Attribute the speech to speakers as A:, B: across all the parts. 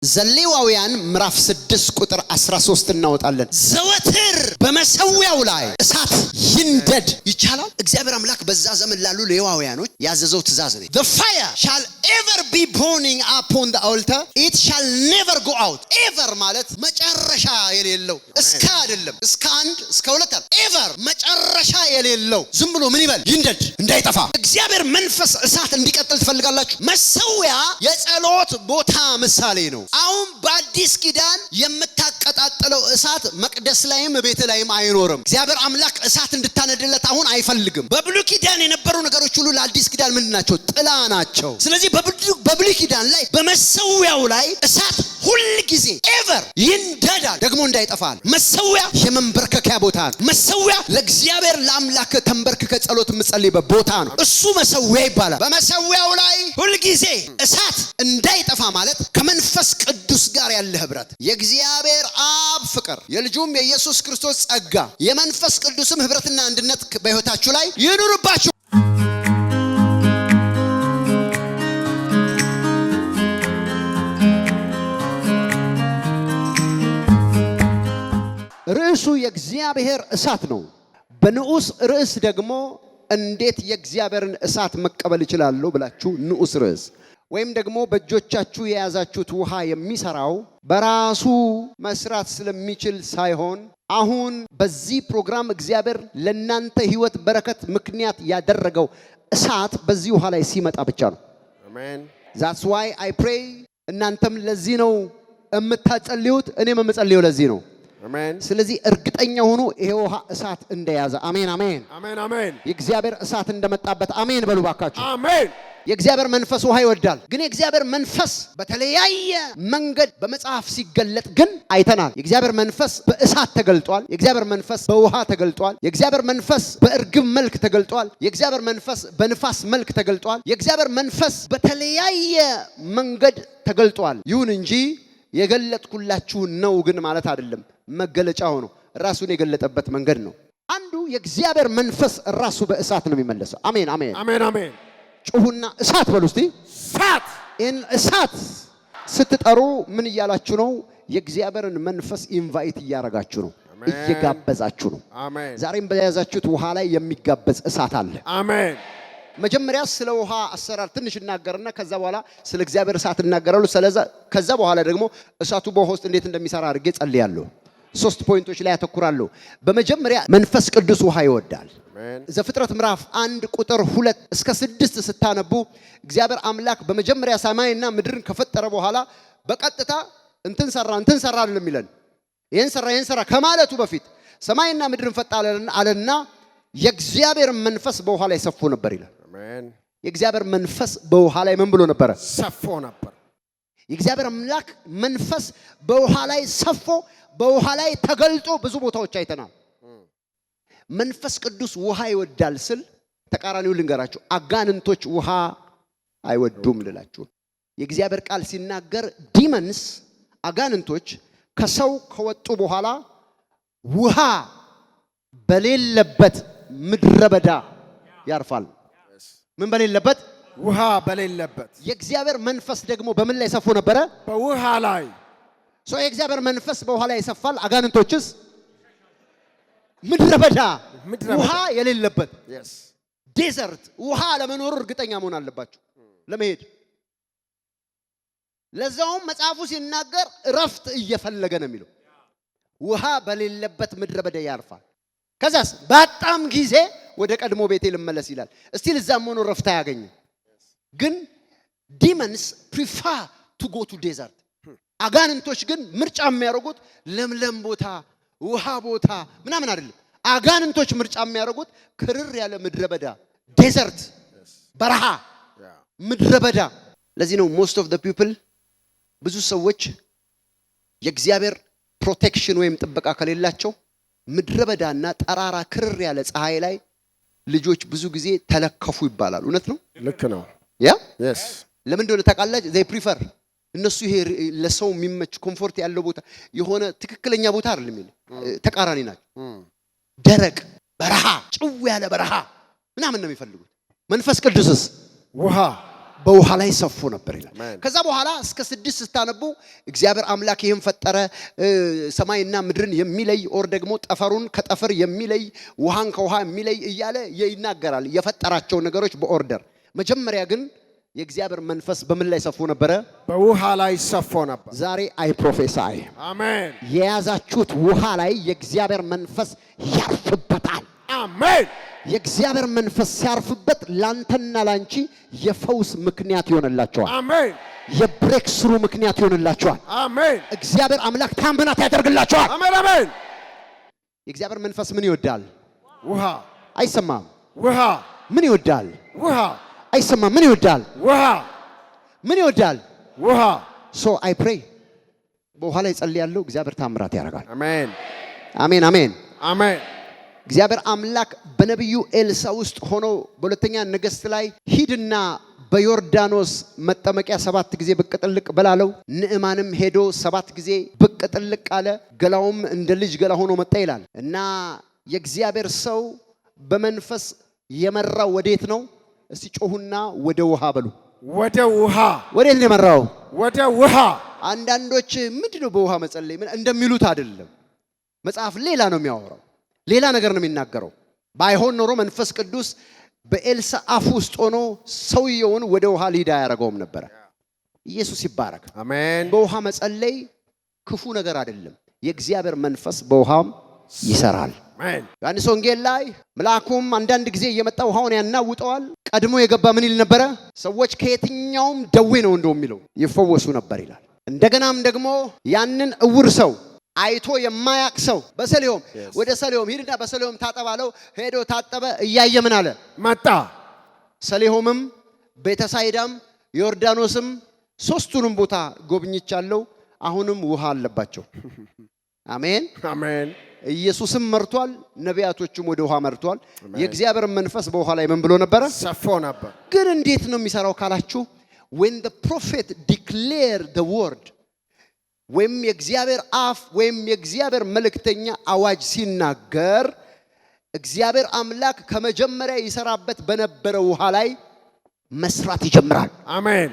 A: ዘሌዋውያን ምዕራፍ 6 ቁጥር 13 እናወጣለን። ዘወትር በመሰዊያው ላይ እሳት ይንደድ ይቻላል። እግዚአብሔር አምላክ በዛ ዘመን ላሉ ሌዋውያኖች ያዘዘው ትእዛዝ ነው። The fire shall ever be burning upon the altar, it shall never go out. Ever ማለት መጨረሻ የሌለው እስከ አይደለም፣ እስከ አንድ እስከ ሁለት አይደለም። ever መጨረሻ የሌለው ዝም ብሎ ምን ይበል ይንደድ እንዳይጠፋ። እግዚአብሔር መንፈስ እሳት እንዲቀጥል ትፈልጋላችሁ? መሰዊያ የጸሎት ቦታ ምሳሌ ነው። አሁን በአዲስ ኪዳን የምታቀጣጥለው እሳት መቅደስ ላይም ቤት ላይም አይኖርም። እግዚአብሔር አምላክ እሳት እንድታነድለት አሁን አይፈልግም። በብሉይ ኪዳን የነበሩ ነገሮች ሁሉ ለአዲስ ኪዳን ምን ናቸው? ጥላ ናቸው። ስለዚህ በብሉይ ኪዳን ላይ በመሰዊያው ላይ እሳት ሁሉ ጊዜ ኤቨር ይንደዳል፣ ደግሞ እንዳይጠፋል። መሰዊያ የመንበርከኪያ ቦታ ነው። መሰዊያ ለእግዚአብሔር ለአምላክ ተንበርክከ ጸሎት የምትጸልይበት ቦታ ነው። እሱ መሰዊያ ይባላል። በመሰዊያው ላይ ሁሉ ጊዜ እሳት እንዳይጠፋ ማለት ከመንፈስ ቅዱስ ጋር ያለ ህብረት፣ የእግዚአብሔር አብ ፍቅር፣ የልጁም የኢየሱስ ክርስቶስ ጸጋ፣ የመንፈስ ቅዱስም ህብረትና አንድነት በህይወታችሁ ላይ ይኑርባችሁ። ርዕሱ የእግዚአብሔር እሳት ነው። በንዑስ ርዕስ ደግሞ እንዴት የእግዚአብሔርን እሳት መቀበል ይችላል ብላችሁ ንዑስ ርዕስ ወይም ደግሞ በእጆቻችሁ የያዛችሁት ውሃ የሚሰራው በራሱ መስራት ስለሚችል ሳይሆን አሁን በዚህ ፕሮግራም እግዚአብሔር ለናንተ ህይወት በረከት ምክንያት ያደረገው እሳት በዚህ ውሃ ላይ ሲመጣ ብቻ ነው። አሜን። That's why I pray። እናንተም ለዚህ ነው የምታጸልዩት፣ እኔም የምጸልየው ለዚህ ነው። አሜን። ስለዚህ እርግጠኛ ሆኖ ይሄ ውሃ እሳት እንደያዘ አሜን አሜን
B: አሜን አሜን።
A: የእግዚአብሔር እሳት እንደመጣበት አሜን በሉ ባካችሁ።
B: አሜን።
A: የእግዚአብሔር መንፈስ ውሃ ይወዳል። ግን የእግዚአብሔር መንፈስ በተለያየ መንገድ በመጽሐፍ ሲገለጥ ግን አይተናል። የእግዚአብሔር መንፈስ በእሳት ተገልጧል። የእግዚአብሔር መንፈስ በውሃ ተገልጧል። የእግዚአብሔር መንፈስ በእርግብ መልክ ተገልጧል። የእግዚአብሔር መንፈስ በንፋስ መልክ ተገልጧል። የእግዚአብሔር መንፈስ በተለያየ መንገድ ተገልጧል። ይሁን እንጂ የገለጥኩላችሁ ነው ግን ማለት አይደለም። መገለጫ ሆኖ ራሱን የገለጠበት መንገድ ነው። አንዱ የእግዚአብሔር መንፈስ ራሱ በእሳት ነው የሚመለሰው። አሜን አሜን
B: አሜን አሜን።
A: ጩሁና እሳት በሉ እስቲ።
B: እሳት።
A: ይህን እሳት ስትጠሩ ምን እያላችሁ ነው? የእግዚአብሔርን መንፈስ ኢንቫይት እያረጋችሁ ነው፣ እየጋበዛችሁ ነው። አሜን። ዛሬም በያዛችሁት ውሃ ላይ የሚጋበዝ እሳት አለ። አሜን። መጀመሪያ ስለ ውሃ አሰራር ትንሽ እናገርና ከዛ በኋላ ስለ እግዚአብሔር እሳት እናገራለሁ። ከዛ በኋላ ደግሞ እሳቱ በውሃ ውስጥ እንዴት እንደሚሰራ አድርጌ ጸልያለሁ። 3 ፖይንቶች ላይ አተኩራለሁ። በመጀመሪያ መንፈስ ቅዱስ ውሃ ይወዳል። ዘፍጥረት ምዕራፍ 1 ቁጥር 2 እስከ 6 ስታነቡ እግዚአብሔር አምላክ በመጀመሪያ ሰማይና ምድርን ከፈጠረ በኋላ በቀጥታ እንትን ሰራ አይደለም ይላል። ይሄን ሰራ ከማለቱ በፊት ሰማይና ምድርን ፈጠረ አለና የእግዚአብሔር መንፈስ በውሃ ላይ ሰፎ ነበር ይላል። አሜን። የእግዚአብሔር መንፈስ በውሃ ላይ ምን ብሎ ነበር?
B: ሰፎ ነበር።
A: የእግዚአብሔር አምላክ መንፈስ በውሃ ላይ ሰፎ በውሃ ላይ ተገልጦ ብዙ ቦታዎች አይተናል። መንፈስ ቅዱስ ውሃ ይወዳል ስል ተቃራኒው ልንገራችሁ፣ አጋንንቶች ውሃ አይወዱም ልላችሁ። የእግዚአብሔር ቃል ሲናገር ዲመንስ አጋንንቶች ከሰው ከወጡ በኋላ ውሃ በሌለበት ምድረ በዳ ያርፋል። ምን በሌለበት?
B: ውሃ በሌለበት።
A: የእግዚአብሔር መንፈስ ደግሞ በምን ላይ ሰፎ ነበረ?
B: በውሃ ላይ።
A: የእግዚአብሔር መንፈስ በውሃ ላይ ይሰፋል። አጋንንቶችስ ምድረ በዳ ውሃ የሌለበት ዴዘርት። ውሃ ለመኖር እርግጠኛ መሆን አለባችሁ ለመሄድ። ለዛውም መጽሐፉ ሲናገር እረፍት እየፈለገ ነው የሚለው። ውሃ በሌለበት ምድረ በዳ ያርፋል። ከዛስ በጣም ጊዜ ወደ ቀድሞ ቤቴ ልመለስ ይላል። እስቲ ለዛም ሆኖ እረፍት አያገኝ። ግን ዲመንስ ፕሪፈር ቱ ጎ ቱ ዴዘርት። አጋንንቶች ግን ምርጫ የሚያደርጉት ለምለም ቦታ ውሃ ቦታ ምናምን አይደለም። አጋንንቶች ምርጫ የሚያደርጉት ክርር ያለ ምድረ በዳ ዴዘርት፣ በረሃ ምድረ በዳ። ለዚህ ነው most of the people ብዙ ሰዎች የእግዚአብሔር ፕሮቴክሽን ወይም ጥበቃ ከሌላቸው ምድረ በዳና ጠራራ ክርር ያለ ፀሐይ ላይ ልጆች ብዙ ጊዜ ተለከፉ ይባላል። እውነት ነው?
B: ልክ ነው።
A: ያ ለምን እንደሆነ ታውቃላችሁ? they prefer እነሱ ይሄ ለሰው የሚመች ኮምፎርት ያለው ቦታ የሆነ ትክክለኛ ቦታ አይደለም የሚል ተቃራኒ ናቸው። ደረቅ በረሃ፣ ጭው ያለ በረሃ ምናምን ነው የሚፈልጉት። መንፈስ ቅዱስስ
B: ውሃ
A: በውሃ ላይ ሰፉ ነበር ይላል።
B: አሜን።
A: ከዛ በኋላ እስከ 6 ስታነቡ እግዚአብሔር አምላክ ይህን ፈጠረ፣ ሰማይና ምድርን የሚለይ ኦር ደግሞ ጠፈሩን ከጠፈር የሚለይ ውሃን ከውሃ የሚለይ እያለ ይናገራል የፈጠራቸው ነገሮች በኦርደር። መጀመሪያ ግን የእግዚአብሔር መንፈስ በምን ላይ ሰፉ ነበረ?
B: በውሃ ላይ ሰፎ ነበር።
A: ዛሬ አይ ፕሮፌሳይ
B: አሜን።
A: የያዛችሁት ውሃ ላይ የእግዚአብሔር መንፈስ ያርፍበታል።
B: አሜን።
A: የእግዚአብሔር መንፈስ ሲያርፍበት ላንተና ላንቺ የፈውስ ምክንያት ይሆንላችኋል።
B: አሜን።
A: የብሬክ ስሩ ምክንያት ይሆንላችኋል።
B: አሜን።
A: እግዚአብሔር አምላክ ታምራት ያደርግላችኋል።
B: አሜን። አሜን።
A: የእግዚአብሔር መንፈስ ምን ይወዳል?
B: ውሃ።
A: አይሰማም።
B: ውሃ።
A: ምን ይወዳል?
B: ውሃ።
A: አይሰማም። ምን ይወዳል?
B: ውሃ።
A: ምን ይወዳል?
B: ውሃ።
A: ሶ አይ ፕሬይ በውሃ ላይ ጸልያለሁ። እግዚአብሔር ታምራት ያደርጋል።
B: አሜን።
A: አሜን። አሜን።
B: አሜን።
A: እግዚአብሔር አምላክ በነቢዩ ኤልሳ ውስጥ ሆኖ በሁለተኛ ነገሥት ላይ ሂድና በዮርዳኖስ መጠመቂያ 7 ጊዜ ብቅ ጥልቅ በላለው። ንዕማንም ሄዶ 7 ጊዜ ብቅ ጥልቅ አለ። ገላውም እንደ ልጅ ገላ ሆኖ መጣ ይላል። እና የእግዚአብሔር ሰው በመንፈስ የመራው ወዴት ነው? እስቲ ጮሁና ወደ ውሃ በሉ።
B: ወደ ውሃ።
A: ወዴት ነው የመራው?
B: ወደ ውሃ።
A: አንዳንዶች ምንድነው በውሃ መጸለይ እንደሚሉት አይደለም። መጽሐፍ ሌላ ነው የሚያወራው፣ ሌላ ነገር ነው የሚናገረው። ባይሆን ኖሮ መንፈስ ቅዱስ በኤልሳ አፍ ውስጥ ሆኖ ሰውየውን ወደ ውሃ ሊዳ ያደርገውም ነበር። ኢየሱስ ይባረክ።
B: አሜን።
A: በውሃ መጸለይ ክፉ ነገር አይደለም። የእግዚአብሔር መንፈስ በውሃም ይሰራል።
B: አሜን።
A: ዮሐንስ ወንጌል ላይ መልአኩም አንዳንድ ጊዜ እየመጣ ውሃውን ያናውጠዋል። ቀድሞ የገባ ምን ይል ነበረ? ሰዎች ከየትኛውም ደዌ ነው እንደው የሚለው ይፈወሱ ነበር ይላል። እንደገናም ደግሞ ያንን እውር ሰው አይቶ የማያቅ ሰው በሰሊሆም ወደ ሰሊሆም ሂድና በሰሊሆም ታጠባለው። ሄዶ ታጠበ። እያየ ምን አለ?
B: መጣ።
A: ሰሊሆምም ቤተሳይዳም ዮርዳኖስም 3ቱንም ቦታ ጎብኝቻለሁ፣ አሁንም ውሃ አለባቸው። አሜን አሜን። ኢየሱስም መርቷል፣ ነቢያቶችም ወደ ውሃ መርቷል። የእግዚአብሔር መንፈስ በውሃ ላይ ምን ብሎ ነበር?
B: ሰፎ ነበር።
A: ግን እንዴት ነው የሚሰራው ካላችሁ when the prophet declare the word ወይም የእግዚአብሔር አፍ ወይም የእግዚአብሔር መልእክተኛ አዋጅ ሲናገር እግዚአብሔር አምላክ ከመጀመሪያ ይሰራበት በነበረ ውሃ ላይ መስራት ይጀምራል።
B: አሜን።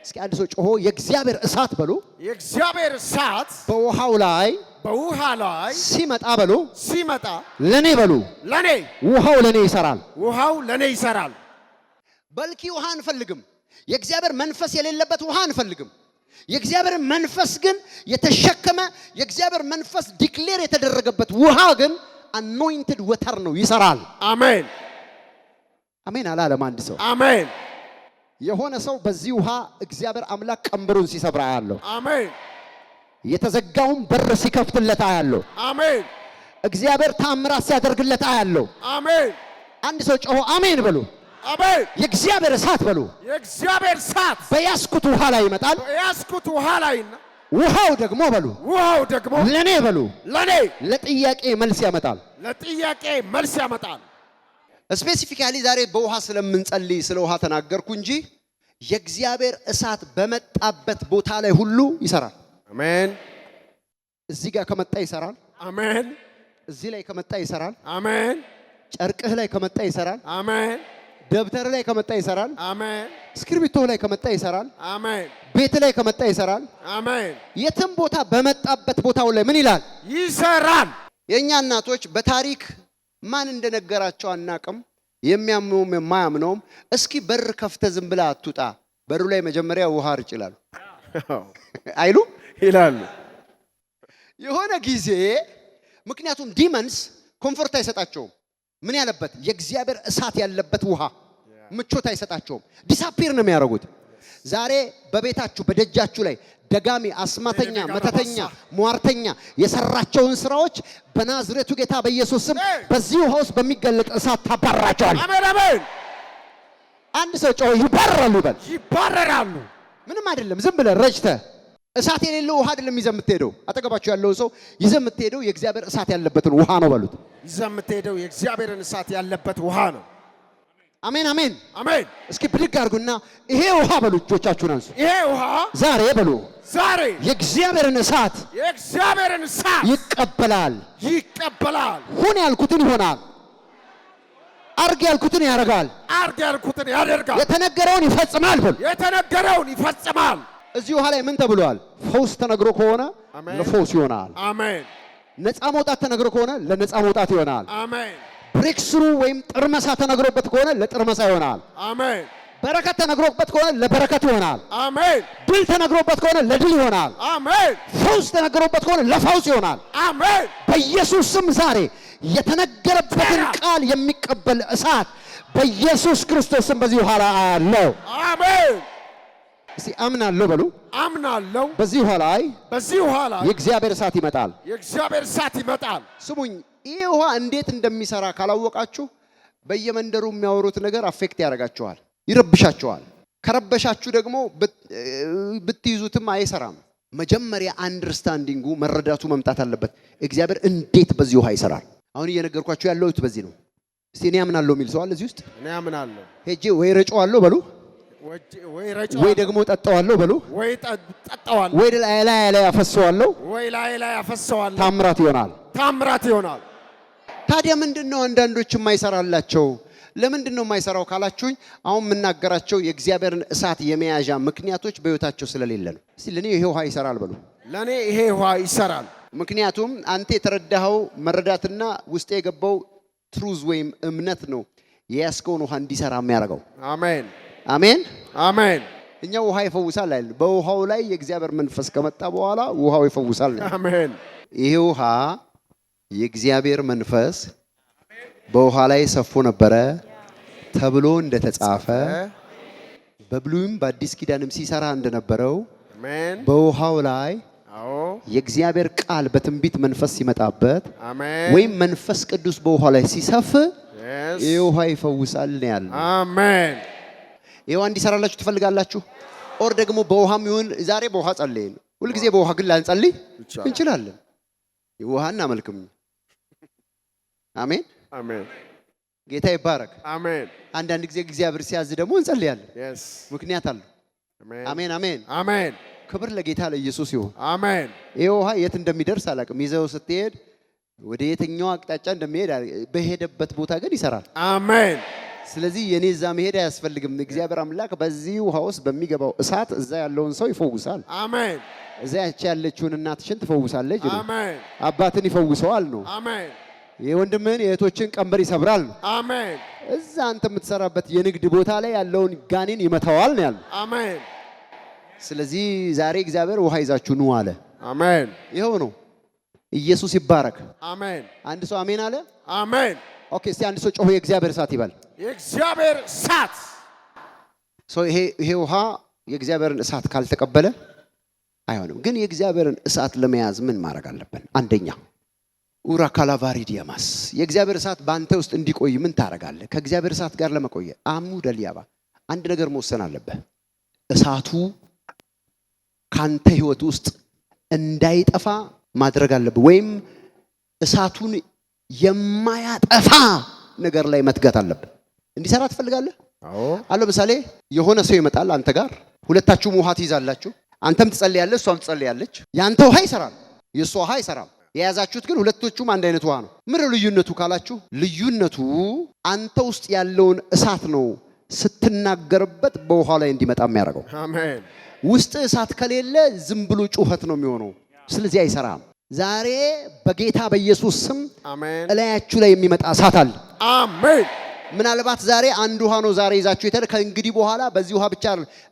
A: እስኪ አንድ ሰው ጮሆ የእግዚአብሔር እሳት በሉ።
B: የእግዚአብሔር እሳት
A: በውሃው ላይ
B: በውሃ ላይ
A: ሲመጣ በሉ።
B: ሲመጣ
A: ለኔ በሉ።
B: ለኔ
A: ውሃው ለኔ ይሰራል።
B: ውሃው ለኔ ይሰራል።
A: በልኪ ውሃ አንፈልግም። የእግዚአብሔር መንፈስ የሌለበት ውሃ አንፈልግም። የእግዚአብሔር መንፈስ ግን የተሸከመ የእግዚአብሔር መንፈስ ዲክሌር የተደረገበት ውሃ ግን አኖይንትድ ወተር ነው፣ ይሰራል።
B: አሜን
A: አሜን አላለም አንድ ሰው?
B: አሜን።
A: የሆነ ሰው በዚህ ውሃ እግዚአብሔር አምላክ ቀንበሩን ሲሰብራ ያለው፣
B: አሜን።
A: የተዘጋውን በር ሲከፍትለት ያለው፣
B: አሜን።
A: እግዚአብሔር ታምራት ሲያደርግለት ያለው፣
B: አሜን።
A: አንድ ሰው ጮሆ አሜን በሉ።
B: አሜን።
A: የእግዚአብሔር እሳት በሉ።
B: የእግዚአብሔር እሳት
A: በያስኩት ውሃ ላይ ይመጣል።
B: በያስኩት ውሃ ላይና
A: ውሃው ደግሞ በሉ።
B: ውሃው ደግሞ
A: ለኔ በሉ።
B: ለኔ
A: ለጥያቄ መልስ ያመጣል።
B: ለጥያቄ መልስ ያመጣል።
A: ስፔሲፊካሊ ዛሬ በውሃ ስለምንጸልይ ስለ ውሃ ተናገርኩ እንጂ የእግዚአብሔር እሳት በመጣበት ቦታ ላይ ሁሉ ይሰራል።
B: አሜን።
A: እዚህ ጋር ከመጣ ይሰራል።
B: አሜን።
A: እዚህ ላይ ከመጣ ይሰራል።
B: አሜን።
A: ጨርቅህ ላይ ከመጣ ይሰራል።
B: አሜን።
A: ደብተር ላይ ከመጣ ይሰራል።
B: አሜን።
A: እስክሪብቶ ላይ ከመጣ ይሰራል።
B: አሜን።
A: ቤት ላይ ከመጣ ይሰራል።
B: አሜን።
A: የትም ቦታ በመጣበት ቦታው ላይ ምን ይላል?
B: ይሰራል።
A: የኛ እናቶች በታሪክ ማን እንደነገራቸው አናቅም። የሚያምኑም የማያምኑም እስኪ በር ከፍተ ዝም ብላ አትውጣ፣ በሩ ላይ መጀመሪያ ውሃ ርጭ ይላሉ አይሉ
B: ይላሉ።
A: የሆነ ጊዜ ምክንያቱም ዲመንስ ኮምፎርት አይሰጣቸውም። ምን ያለበት የእግዚአብሔር እሳት ያለበት ውሃ ምቾት አይሰጣቸውም። ዲሳፒር ነው የሚያደርጉት። ዛሬ በቤታችሁ በደጃችሁ ላይ ደጋሚ፣ አስማተኛ፣ መተተኛ፣ ሟርተኛ የሰራቸውን ስራዎች በናዝሬቱ ጌታ በኢየሱስ ስም በዚህ ውሃ ውስጥ በሚገለጥ እሳት ታባራቸዋል።
B: አሜን አሜን።
A: አንድ ሰው ጮህ ይባረራሉ ይበል።
B: ይባረራሉ።
A: ምንም አይደለም። ዝም ብለህ ረጭተህ እሳት የሌለው ውሃ አይደለም ይዘህ የምትሄደው። አጠገባችሁ ያለውን ሰው ይዘህ የምትሄደው የእግዚአብሔር እሳት ያለበትን ውሃ ነው በሉት።
B: ይዘህ የምትሄደው የእግዚአብሔርን እሳት ያለበት ውሃ ነው።
A: አሜን አሜን
B: አሜን።
A: እስኪ ብድግ አድርጉና ይሄ ውሃ በሉ። እጆቻችሁን አንሱ።
B: ይሄ ውሃ
A: ዛሬ በሉ
B: ዛሬ
A: የእግዚአብሔርን እሳት
B: ይቀበላል።
A: ሁን ያልኩትን ይሆናል። አርግ ያልኩትን ያደርጋል።
B: አርግ ያልኩትን ያደርጋል።
A: የተነገረውን ይፈጽማል ብሎ
B: የተነገረውን ይፈጽማል።
A: እዚህ ውሃ ላይ ምን ተብሏል? ፈውስ ተነግሮ ከሆነ ለፈውስ ይሆናል።
B: አሜን።
A: ነፃ መውጣት ተነግሮ ከሆነ ለነፃ መውጣት ይሆናል።
B: አሜን።
A: ብሬክስሩ ወይም ጥርመሳ ተነግሮበት ከሆነ ለጥርመሳ ይሆናል።
B: አሜን።
A: በረከት ተነግሮበት ከሆነ ለበረከት ይሆናል።
B: አሜን።
A: ድል ተነግሮበት ከሆነ ለድል ይሆናል።
B: አሜን።
A: ፈውስ ተነግሮበት ከሆነ ለፈውስ ይሆናል።
B: አሜን።
A: በኢየሱስ ስም ዛሬ የተነገረበትን ቃል የሚቀበል እሳት በኢየሱስ ክርስቶስ ስም በዚህ ኋላ አያለው።
B: አሜን።
A: እስቲ አምናለሁ በሉ።
B: አምናለሁ።
A: በዚህ ኋላ የእግዚአብሔር እሳት ይመጣል።
B: የእግዚአብሔር እሳት ይመጣል።
A: ስሙኝ፣ ይህ ውሃ እንዴት እንደሚሰራ ካላወቃችሁ በየመንደሩ የሚያወሩት ነገር አፌክት ያደርጋችኋል፣ ይረብሻችኋል። ከረበሻችሁ ደግሞ ብትይዙትም አይሰራም። መጀመሪያ አንደርስታንዲንጉ መረዳቱ መምጣት አለበት። እግዚአብሔር እንዴት በዚህ ውሃ ይሰራል? አሁን እየነገርኳችሁ ያለሁት በዚህ ነው። እስቲ እኔ አምናለሁ የሚል ሰው አለ እዚህ ውስጥ?
B: እኔ አምናለሁ።
A: ሄጄ ወይ ረጨዋለሁ በሉ፣ ወይ ደግሞ ጠጣዋለሁ በሉ፣
B: ወይ ጠጣዋለሁ፣
A: ወይ ላይ አፈሰዋለሁ፣
B: ወይ ላይ አፈሰዋለሁ።
A: ታምራት ይሆናል።
B: ታምራት ይሆናል።
A: ታዲያ ምንድነው አንዳንዶች የማይሰራላቸው? ለምንድን ነው የማይሰራው ካላችሁኝ፣ አሁን የምናገራቸው የእግዚአብሔርን እሳት የመያዣ ምክንያቶች በህይወታቸው ስለሌለ ነው። እስቲ ለኔ ይሄ ውሃ ይሰራል በሉ።
B: ለኔ ይሄ ውሃ ይሰራል።
A: ምክንያቱም አንተ የተረዳኸው መረዳትና ውስጥ የገባው ትሩዝ ወይም እምነት ነው የያዝከውን ውሃ እንዲሰራ የሚያደርገው።
B: አሜን፣
A: አሜን፣
B: አሜን።
A: እኛ ውሃ ይፈውሳል አይደል? በውሃው ላይ የእግዚአብሔር መንፈስ ከመጣ በኋላ ውሃው ይፈውሳል ነው።
B: አሜን።
A: ይሄ ውሃ የእግዚአብሔር መንፈስ በውሃ ላይ ሰፎ ነበረ ተብሎ እንደተጻፈ በብሉይም በአዲስ ኪዳንም ሲሰራ እንደነበረው በውሃው ላይ የእግዚአብሔር ቃል በትንቢት መንፈስ ሲመጣበት ወይም መንፈስ ቅዱስ በውሃ ላይ ሲሰፍ ይሄ ውሃ ይፈውሳል ነው ያለው።
B: አሜን።
A: ይሄው እንዲሰራላችሁ ትፈልጋላችሁ? ኦር ደግሞ በውሃም ይሁን ዛሬ በውሃ ጸልየን ሁሉ ጊዜ በውሃ ግን ላንጸልይ እንችላለን። ውሃ እናመልክም። አሜን፣ አሜን። ጌታ ይባረክ።
B: አሜን።
A: አንዳንድ ጊዜ እግዚአብሔር ሲያዝ ደግሞ እንጸልያለን። ምክንያት አለው። አሜን፣ አሜን፣
B: አሜን።
A: ክብር ለጌታ ለኢየሱስ ይሁን።
B: አሜን።
A: ይሄ ውሃ የት እንደሚደርስ አላውቅም። ይዘው ስትሄድ ወደ የትኛው አቅጣጫ እንደሚሄድ በሄደበት ቦታ ግን ይሰራል።
B: አሜን።
A: ስለዚህ የኔ እዛ መሄድ አያስፈልግም። እግዚአብሔር አምላክ በዚህ ውሃ ውስጥ በሚገባው እሳት እዛ ያለውን ሰው ይፈውሳል።
B: አሜን።
A: እዛ ያለችውን እናትሽን ትፈውሳለች።
B: አሜን።
A: አባትን ይፈውሰዋል ነው።
B: አሜን።
A: የወንድምህን የእህቶችን ቀንበር ይሰብራል ነው።
B: አሜን።
A: እዛ አንተ የምትሰራበት የንግድ ቦታ ላይ ያለውን ጋኔን ይመታዋል ነው ያለው።
B: አሜን።
A: ስለዚህ ዛሬ እግዚአብሔር ውሃ ይዛችሁ ኑ አለ።
B: አሜን።
A: ይኸው ነው። ኢየሱስ ይባረክ።
B: አሜን።
A: አንድ ሰው አሜን አለ።
B: አሜን።
A: ኦኬ፣ እስቲ አንድ ሰው ጮሆ የእግዚአብሔር እሳት ይባል።
B: የእግዚአብሔር እሳት።
A: ይሄ ውሃ የእግዚአብሔርን እሳት ካልተቀበለ አይሆንም። ግን የእግዚአብሔርን እሳት ለመያዝ ምን ማድረግ አለብን? አንደኛ ኡራካላቫሪ ዲያማስ የእግዚአብሔር እሳት በአንተ ውስጥ እንዲቆይ ምን ታደርጋለህ? ከእግዚአብሔር እሳት ጋር ለመቆየት አሙደ ሊያባ አንድ ነገር መወሰን አለብህ። እሳቱ ካንተ ህይወት ውስጥ እንዳይጠፋ ማድረግ አለብህ። ወይም እሳቱን የማያጠፋ ነገር ላይ መትጋት አለብህ። እንዲሰራ ትፈልጋለህ? አዎ። ለምሳሌ የሆነ ሰው ይመጣል አንተ ጋር፣ ሁለታችሁም ውሃ ትይዛላችሁ። አንተም ትጸልያለህ፣ እሷም ትጸልያለች። ያንተ ውሃ ይሰራል፣ የእሷ ውሃ አይሰራም። የያዛችሁት ግን ሁለቶቹም አንድ አይነት ውሃ ነው። ምንድነው ልዩነቱ ካላችሁ፣ ልዩነቱ አንተ ውስጥ ያለውን እሳት ነው ስትናገርበት በውሃ ላይ እንዲመጣ የሚያደርገው።
B: አሜን።
A: ውስጥ እሳት ከሌለ ዝም ብሎ ጩኸት ነው የሚሆነው። ስለዚህ አይሰራም። ዛሬ በጌታ በኢየሱስ ስም እላያችሁ ላይ የሚመጣ እሳት አለ።
B: አሜን።
A: ምናልባት ዛሬ አንድ ውሃ ነው ዛሬ ይዛችሁ የተለ ከእንግዲህ በኋላ በዚህ ውሃ ብቻ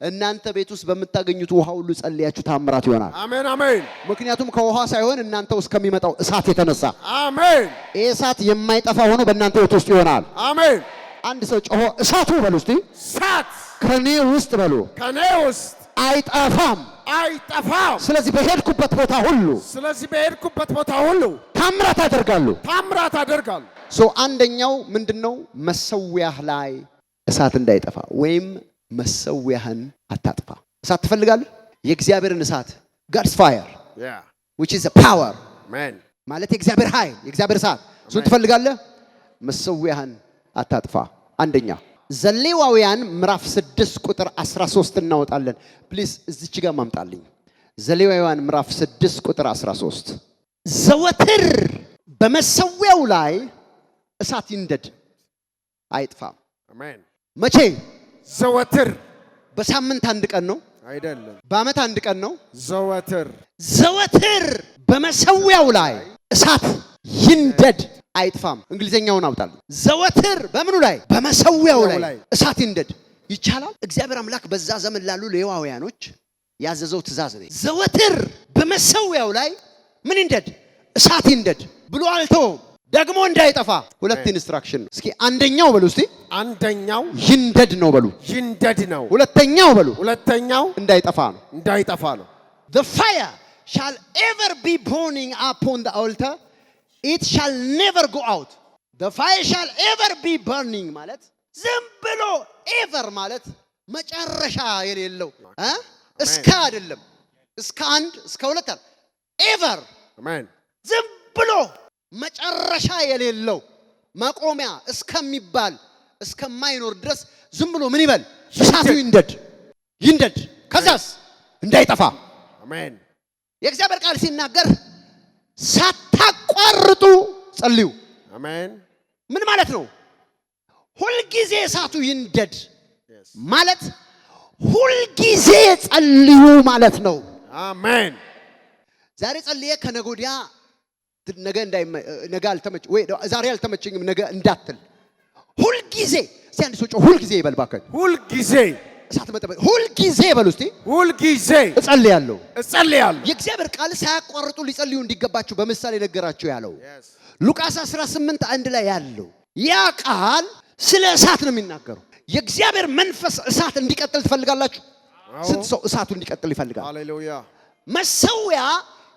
A: እናንተ ቤት ውስጥ በምታገኙት ውሃ ሁሉ ጸልያችሁ ታምራት ይሆናል።
B: አሜን፣ አሜን።
A: ምክንያቱም ከውሃ ሳይሆን እናንተ ውስጥ ከሚመጣው እሳት የተነሳ
B: አሜን።
A: ይህ እሳት የማይጠፋ ሆኖ በእናንተ ቤት ውስጥ ይሆናል።
B: አሜን።
A: አንድ ሰው ጮሆ እሳቱ በሉ እስቲ።
B: እሳት
A: ከኔ ውስጥ በሉ።
B: ከኔ ውስጥ
A: አይጠፋም፣
B: አይጠፋም።
A: ስለዚህ በሄድኩበት ቦታ ሁሉ ታምራት አደርጋለሁ። አንደኛው ምንድነው? መሰዊያህ ላይ እሳት እንዳይጠፋ ወይም መሰዊያህን አታጥፋ። እሳት ትፈልጋለህ? የእግዚአብሔርን እሳት God's fire which is a power ማለት የእግዚአብሔር ኃይል የእግዚአብሔር እሳት እሱን ትፈልጋለህ? መሰዊያህን አታጥፋ። አንደኛ ዘሌዋውያን ምዕራፍ 6 ቁጥር 13 እናወጣለን። ፕሊዝ እዚች ጋር ማምጣልኝ። ዘሌዋውያን ምዕራፍ 6 ቁጥር 13 ዘወትር በመሰዊያው ላይ እሳት ይንደድ። አይጥፋም።
B: አሜን።
A: መቼ?
B: ዘወትር
A: በሳምንት አንድ ቀን ነው
B: አይደለም፣
A: በዓመት አንድ ቀን ነው።
B: ዘወትር
A: ዘወትር በመሰዊያው ላይ እሳት ይንደድ አይጥፋም። እንግሊዘኛውን አውጣል። ዘወትር በምኑ ላይ? በመሰዊያው ላይ እሳት ይንደድ። ይቻላል። እግዚአብሔር አምላክ በዛ ዘመን ላሉ ሌዋውያኖች ያዘዘው ትእዛዝ ነው። ዘወትር በመሰዊያው ላይ ምን ይንደድ? እሳት ይንደድ ብሎ አልተውም። ደግሞ እንዳይጠፋ ሁለት ኢንስትራክሽን ነው። እስኪ አንደኛው በሉ እስቲ።
B: አንደኛው
A: ይንደድ ነው በሉ።
B: ይንደድ ነው።
A: ሁለተኛው በሉ።
B: ሁለተኛው
A: እንዳይጠፋ ነው።
B: እንዳይጠፋ ነው።
A: The fire shall ever be burning upon the altar. It shall never go out. The fire shall ever be burning ማለት ዝም ብሎ ever ማለት መጨረሻ የሌለው እስከ አይደለም፣ እስከ አንድ እስከ ሁለት አይደል፣ ever
B: አሜን።
A: ዝም ብሎ መጨረሻ የሌለው መቆሚያ እስከሚባል እስከማይኖር ድረስ ዝም ብሎ ምን ይበል? እሳቱ ይንደድ ይንደድ። ከዛስ እንዳይጠፋ
B: አሜን።
A: የእግዚአብሔር ቃል ሲናገር ሳታቋርጡ ጸልዩ።
B: አሜን።
A: ምን ማለት ነው? ሁልጊዜ እሳቱ ይንደድ ማለት ሁልጊዜ ጸልዩ ማለት ነው።
B: አሜን።
A: ዛሬ ጸልየ ከነጎዲያ ነገ አልተመች ወይ ዛሬ አልተመቸኝም ነገ እንዳትል። ሁልጊዜ ሲያንድ ሰው ሁልጊዜ ይበል ባከኝ።
B: ሁልጊዜ
A: እሳት መጠበቅ ሁልጊዜ በሉ እስቲ።
B: ሁልጊዜ
A: እጸልያለሁ።
B: የእግዚአብሔር
A: ቃል ሳያቋርጡ ሊጸልዩ እንዲገባቸው በምሳሌ ነገራቸው ያለው ሉቃስ 18 አንድ ላይ ያለው ያ ቃል ስለ እሳት ነው የሚናገረው። የእግዚአብሔር መንፈስ እሳት እንዲቀጥል ትፈልጋላችሁ? ስንት ሰው እሳቱ እንዲቀጥል ይፈልጋል?
B: ሃሌሉያ።
A: መሰዊያ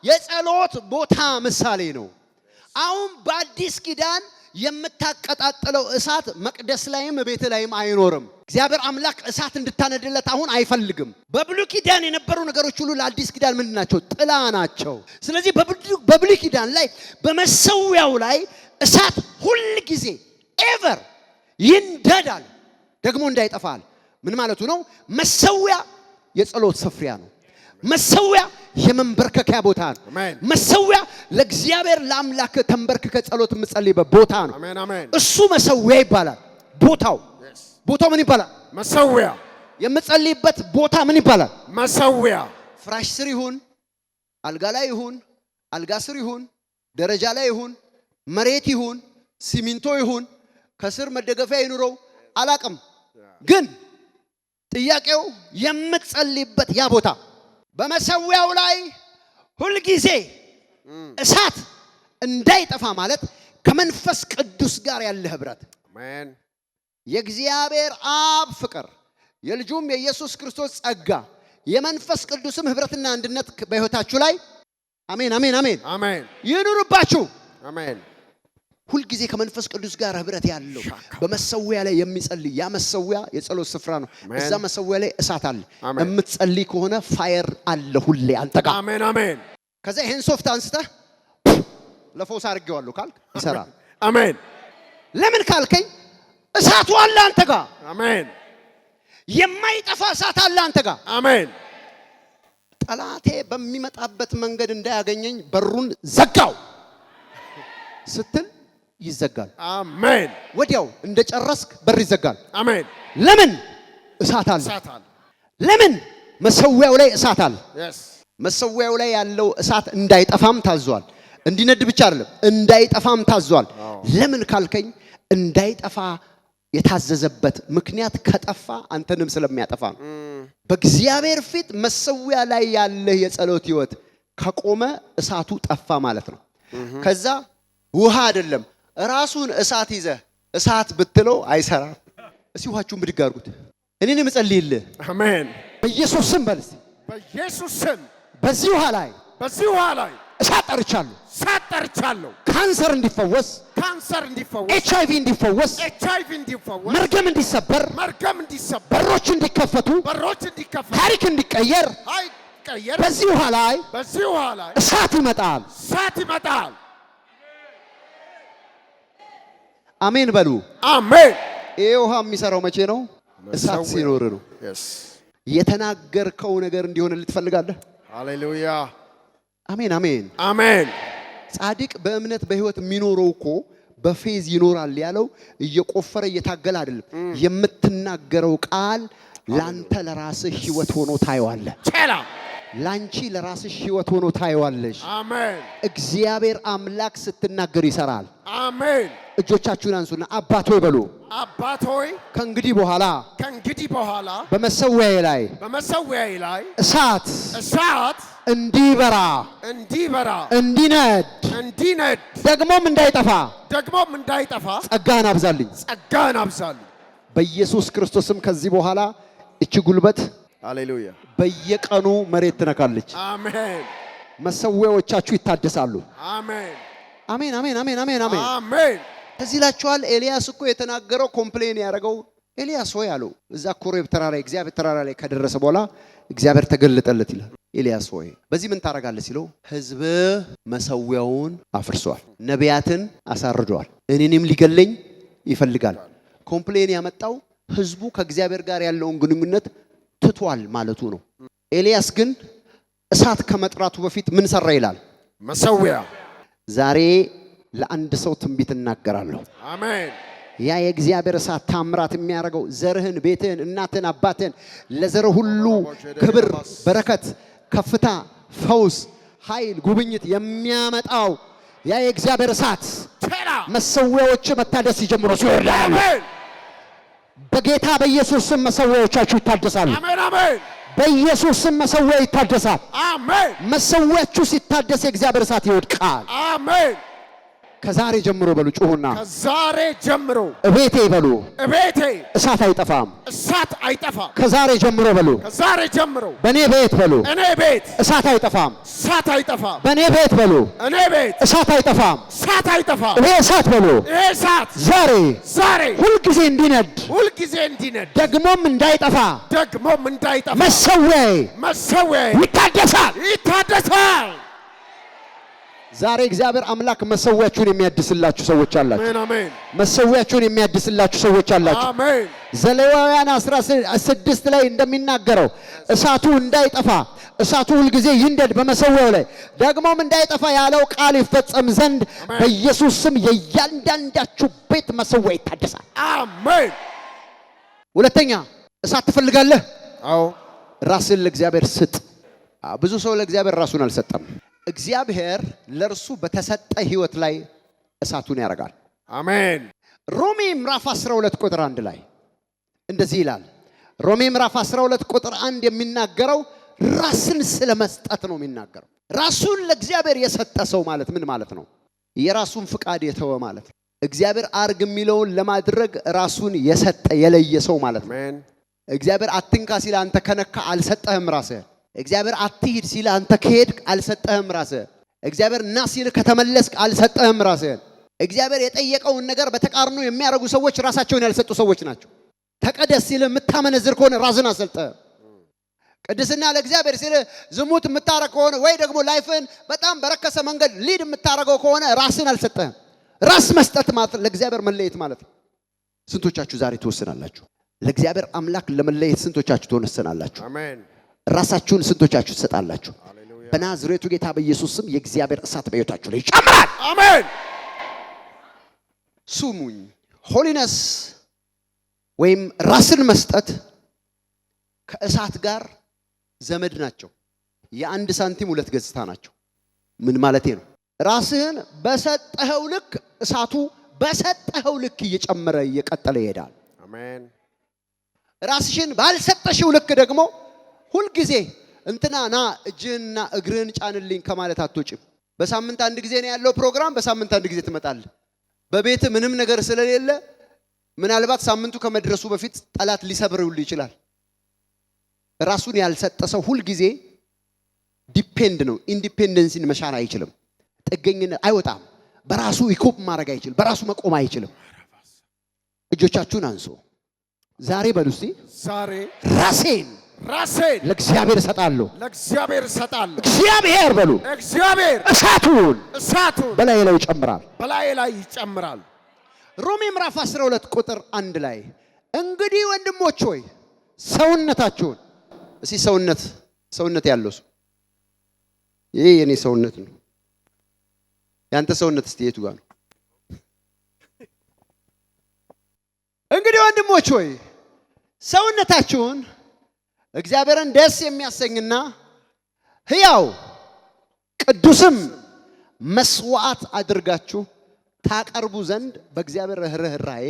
A: የጸሎት ቦታ ምሳሌ ነው። አሁን በአዲስ ኪዳን የምታቀጣጥለው እሳት መቅደስ ላይም ቤት ላይም አይኖርም። እግዚአብሔር አምላክ እሳት እንድታነድለት አሁን አይፈልግም። በብሉይ ኪዳን የነበሩ ነገሮች ሁሉ ለአዲስ ኪዳን ምንድን ናቸው? ጥላ ናቸው። ስለዚህ በብሉይ ኪዳን ላይ በመሰዊያው ላይ እሳት ሁል ጊዜ ኤቨር ይንደዳል፣ ደግሞ እንዳይጠፋል። ምን ማለቱ ነው? መሰዊያ የጸሎት ስፍራ ነው። መሰዊያ የመንበርከኪያ ቦታ ነው። መሰዊያ ለእግዚአብሔር ለአምላክ ተንበርከከ ጸሎት የምጸልይበት ቦታ ነው። እሱ መሰዊያ ይባላል። ቦታው ምን ይባላል?
B: መሰዊያ።
A: የምጸልይበት ቦታ ምን ይባላል?
B: መሰዊያ።
A: ፍራሽ ስር ይሁን፣ አልጋ ላይ ይሁን፣ አልጋ ስር ይሁን፣ ደረጃ ላይ ይሁን፣ መሬት ይሁን፣ ሲሚንቶ ይሁን፣ ከስር መደገፊያ ይኑረው አላቅም። ግን ጥያቄው የምትጸልይበት ያ ቦታ በመሰዊያው ላይ ሁልጊዜ እሳት እንዳይጠፋ ማለት ከመንፈስ ቅዱስ ጋር ያለ ህብረት፣
B: አሜን።
A: የእግዚአብሔር አብ ፍቅር፣ የልጁም የኢየሱስ ክርስቶስ ጸጋ፣ የመንፈስ ቅዱስም ህብረትና አንድነት በህይወታችሁ ላይ አሜን አሜን አሜን
B: አሜን
A: ይኑርባችሁ።
B: አሜን።
A: ሁልጊዜ ከመንፈስ ቅዱስ ጋር ህብረት ያለው በመሰዊያ ላይ የሚጸልይ ያ መሰዊያ የጸሎት ስፍራ ነው። እዛ መሰዊያ ላይ እሳት አለ። የምትጸልይ ከሆነ ፋየር አለ ሁሌ አንተ ጋር።
B: አሜን አሜን።
A: ከዛ ይሄን ሶፍት አንስተህ ለፎስ አድርጌዋለሁ ካልክ ይሰራል።
B: አሜን።
A: ለምን ካልከኝ እሳቱ አለ አንተ ጋር።
B: አሜን።
A: የማይጠፋ እሳት አለ አንተ ጋር።
B: አሜን።
A: ጠላቴ በሚመጣበት መንገድ እንዳያገኘኝ በሩን ዘጋው ስትል ይዘጋል።
B: አሜን።
A: ወዲያው እንደጨረስክ በር ይዘጋል።
B: አሜን።
A: ለምን? እሳት አለ። ለምን? መሰዊያው ላይ እሳት አለ። መሰዊያው ላይ ያለው እሳት እንዳይጠፋም ታዟል። እንዲነድ ብቻ አይደለም እንዳይጠፋም ታዟል። ለምን ካልከኝ እንዳይጠፋ የታዘዘበት ምክንያት ከጠፋ አንተንም ስለሚያጠፋ ነው። በእግዚአብሔር ፊት መሰዊያ ላይ ያለ የጸሎት ህይወት ከቆመ እሳቱ ጠፋ ማለት ነው። ከዛ ውሃ አይደለም ራሱን እሳት ይዘህ እሳት ብትለው አይሰራም። እስቲ ውሃችሁን ብድግ አድርጉት። እኔን የምጸልይልህ
B: አሜን።
A: በኢየሱስ ስም በል እስቲ።
B: በኢየሱስ ስም
A: በዚህ ውሃ ላይ እሳት ጠርቻለሁ። ካንሰር እንዲፈወስ፣ ኤችአይቪ እንዲፈወስ፣ መርገም እንዲሰበር፣ በሮች እንዲከፈቱ፣ ታሪክ እንዲቀየር በዚህ ውሃ ላይ እሳት ይመጣል። አሜን በሉ።
B: አሜን።
A: ይሄ ውሃ የሚሰራው መቼ ነው? እሳት ሲኖር ነው። የተናገርከው ነገር እንዲሆንልህ ትፈልጋለህ? በፌዝ ይኖራል ያለው እየቆፈረ እየታገለ አይደለም። የምትናገረው ቃል ላንተ ለራስህ ህይወት ሆኖ ታየዋለህ። ላንቺ ለራስሽ ህይወት ሆኖ ታየዋለሽ።
B: አሜን።
A: እግዚአብሔር አምላክ ስትናገር ይሰራል።
B: አሜን።
A: እጆቻችሁን አንሱና አባት ሆይ በሉ።
B: አባት ሆይ
A: ከእንግዲህ በኋላ በመሰዊያዬ ላይ እሳት እንዲበራ እንዲነድ ደግሞም እንዳይጠፋ ጸጋን አብዛልኝ። በኢየሱስ ክርስቶስም ከዚህ በኋላ እቺ ጉልበት
B: ሃሌሉያ
A: በየቀኑ መሬት ትነካለች።
B: አሜን።
A: መሰዊያዎቻችሁ ይታደሳሉ።
B: አሜን።
A: አሜን አሜን አሜን አሜን አሜን።
B: አሜን።
A: ከዚህ ላችኋል። ኤልያስ እኮ የተናገረው ኮምፕሌን ያደረገው ኤልያስ ሆይ አለው እዛ ኮሬብ ተራራ እግዚአብሔር ተራራ ላይ ከደረሰ በኋላ እግዚአብሔር ተገለጠለት ይላል። ኤልያስ ሆይ በዚህ ምን ታረጋለህ ሲለው ህዝብ መሰዊያውን አፍርሷል፣ ነቢያትን አሳርዷል፣ እኔንም ሊገለኝ ይፈልጋል። ኮምፕሌን ያመጣው ህዝቡ ከእግዚአብሔር ጋር ያለውን ግንኙነት ትቷል ማለቱ ነው። ኤልያስ ግን እሳት ከመጥራቱ በፊት ምን ሰራ ይላል?
B: መሰዊያ።
A: ዛሬ ለአንድ ሰው ትንቢት እናገራለሁ።
B: አሜን።
A: ያ የእግዚአብሔር እሳት ታምራት የሚያደርገው ዘርህን፣ ቤትህን፣ እናትህን፣ አባትህን ለዘር ሁሉ ክብር፣ በረከት፣ ከፍታ፣ ፈውስ፣ ኃይል፣ ጉብኝት የሚያመጣው ያ የእግዚአብሔር እሳት መሰዊያዎች መታደስ ይጀምሩ ሲሆን በጌታ በኢየሱስ ስም መሰዊያዎቻችሁ ይታደሳሉ።
B: አሜን አሜን።
A: በኢየሱስ ስም መሰዊያ ይታደሳል።
B: አሜን።
A: መሰዊያችሁ ሲታደስ የእግዚአብሔር እሳት ይወድቃል።
B: አሜን።
A: ከዛሬ ጀምሮ በሉ ጩሁና፣
B: ከዛሬ ጀምሮ
A: እቤቴ በሉ
B: እቤቴ
A: እሳት አይጠፋም።
B: እሳት አይጠፋም።
A: ከዛሬ ጀምሮ በሉ
B: ከዛሬ ጀምሮ
A: በኔ ቤት በሉ
B: እኔ ቤት
A: እሳት አይጠፋም።
B: እሳት አይጠፋም።
A: በኔ ቤት በሉ
B: እኔ ቤት
A: እሳት አይጠፋም።
B: እሳት አይጠፋም።
A: ይሄ እሳት በሉ
B: ይሄ እሳት
A: ዛሬ ሁልጊዜ እንዲነድ ደግሞም እንዳይጠፋ መሰዊያዬ ይታደሳል። ዛሬ እግዚአብሔር አምላክ መሰዊያችሁን የሚያድስላችሁ ሰዎች አላችሁ።
B: አሜን አሜን።
A: መሰዊያችሁን የሚያድስላችሁ ሰዎች አላችሁ።
B: አሜን።
A: ዘሌዋውያን 16 ላይ እንደሚናገረው እሳቱ እንዳይጠፋ እሳቱ ሁልጊዜ ይንደድ በመሰዊያው ላይ ደግሞም እንዳይጠፋ ያለው ቃል ይፈጸም ዘንድ በኢየሱስ ስም የእያንዳንዳችሁ ቤት መሰዊያ ይታደሳል።
B: አሜን።
A: ሁለተኛ እሳት ትፈልጋለህ?
B: አዎ።
A: ራስን ለእግዚአብሔር ስጥ። ብዙ ሰው ለእግዚአብሔር ራሱን አልሰጠም። እግዚአብሔር ለርሱ በተሰጠ ህይወት ላይ እሳቱን ያደርጋል።
B: አሜን።
A: ሮሜ ምዕራፍ 12 ቁጥር 1 ላይ እንደዚህ ይላል። ሮሜ ምዕራፍ 12 ቁጥር 1 የሚናገረው ራስን ስለመስጠት ነው የሚናገረው። ራሱን ለእግዚአብሔር የሰጠ ሰው ማለት ምን ማለት ነው? የራሱን ፍቃድ የተወ ማለት ነው። እግዚአብሔር አርግ የሚለውን ለማድረግ ራሱን የሰጠ የለየ ሰው ማለት ነው።
B: አሜን።
A: እግዚአብሔር አትንካ ሲል አንተ ከነካ አልሰጠህም ራስህ። እግዚአብሔር አትሂድ ሲል አንተ ከሄድክ አልሰጠህም ራስህ። እግዚአብሔር ና ሲል ከተመለስክ አልሰጠህም ራስህ። እግዚአብሔር የጠየቀውን ነገር በተቃርኖ የሚያደርጉ ሰዎች ራሳቸውን ያልሰጡ ሰዎች ናቸው። ተቀደስ ሲል የምታመነዝር ከሆነ ራስን አሰልጠህ። ቅድስና ለእግዚአብሔር ሲል ዝሙት የምታረግ ከሆነ ወይ ደግሞ ላይፍን በጣም በረከሰ መንገድ ሊድ የምታረገው ከሆነ ራስን አልሰጠህም። ራስ መስጠት ማለት ለእግዚአብሔር መለየት ማለት ነው። ስንቶቻችሁ ዛሬ ትወስናላችሁ? ለእግዚአብሔር አምላክ ለመለየት ስንቶቻችሁ ትወስናላችሁ?
B: አሜን።
A: ራሳችሁን ስንቶቻችሁ ትሰጣላችሁ? በናዝሬቱ ጌታ በኢየሱስ ስም የእግዚአብሔር እሳት በሕይወታችሁ ላይ ይጨምራል።
B: አሜን።
A: ስሙኝ፣ ሆሊነስ ወይም ራስን መስጠት ከእሳት ጋር ዘመድ ናቸው። የአንድ ሳንቲም ሁለት ገጽታ ናቸው። ምን ማለቴ ነው? ራስህን በሰጠኸው ልክ እሳቱ በሰጠኸው ልክ እየጨመረ እየቀጠለ ይሄዳል።
B: አሜን።
A: ራስሽን ባልሰጠሽው ልክ ደግሞ ሁልጊዜ እንትናና እጅህንና እግርህን ጫንልኝ ከማለት አትወጭም። በሳምንት አንድ ጊዜ ነው ያለው ፕሮግራም፣ በሳምንት አንድ ጊዜ ትመጣለህ። በቤት ምንም ነገር ስለሌለ ምናልባት ሳምንቱ ከመድረሱ በፊት ጠላት ሊሰብርውልህ ይችላል። ራሱን ያልሰጠ ሰው ሁልጊዜ ዲፔንድ ነው። ኢንዲፔንደንሲን መሻር አይችልም። ጥገኝነት አይወጣም። በራሱ ኢኮፕ ማድረግ አይችልም። በራሱ መቆም አይችልም። እጆቻችሁን አንሱ። ዛሬ በሉ እስቲ፣
B: ዛሬ
A: ራሴን ለእግዚአብሔር እሰጣለሁ። እግዚአብሔር በሉ፣
B: እግዚአብሔር
A: እሳቱን በላይ
B: ላይ ይጨምራል።
A: ሮሜ ምዕራፍ 12 ቁጥር 1 ላይ እንግዲህ ወንድሞች ሆይ ሰውነታችሁን እስቲ ሰውነት ያለው ሰው ይሄ የኔ ሰውነት ነው። ያንተ ሰውነት እስቲ የቱ ጋር ነው? ወንድሞች ሆይ ሰውነታችሁን እግዚአብሔርን ደስ የሚያሰኝና ሕያው ቅዱስም መስዋዕት አድርጋችሁ ታቀርቡ ዘንድ በእግዚአብሔር ርኅራኄ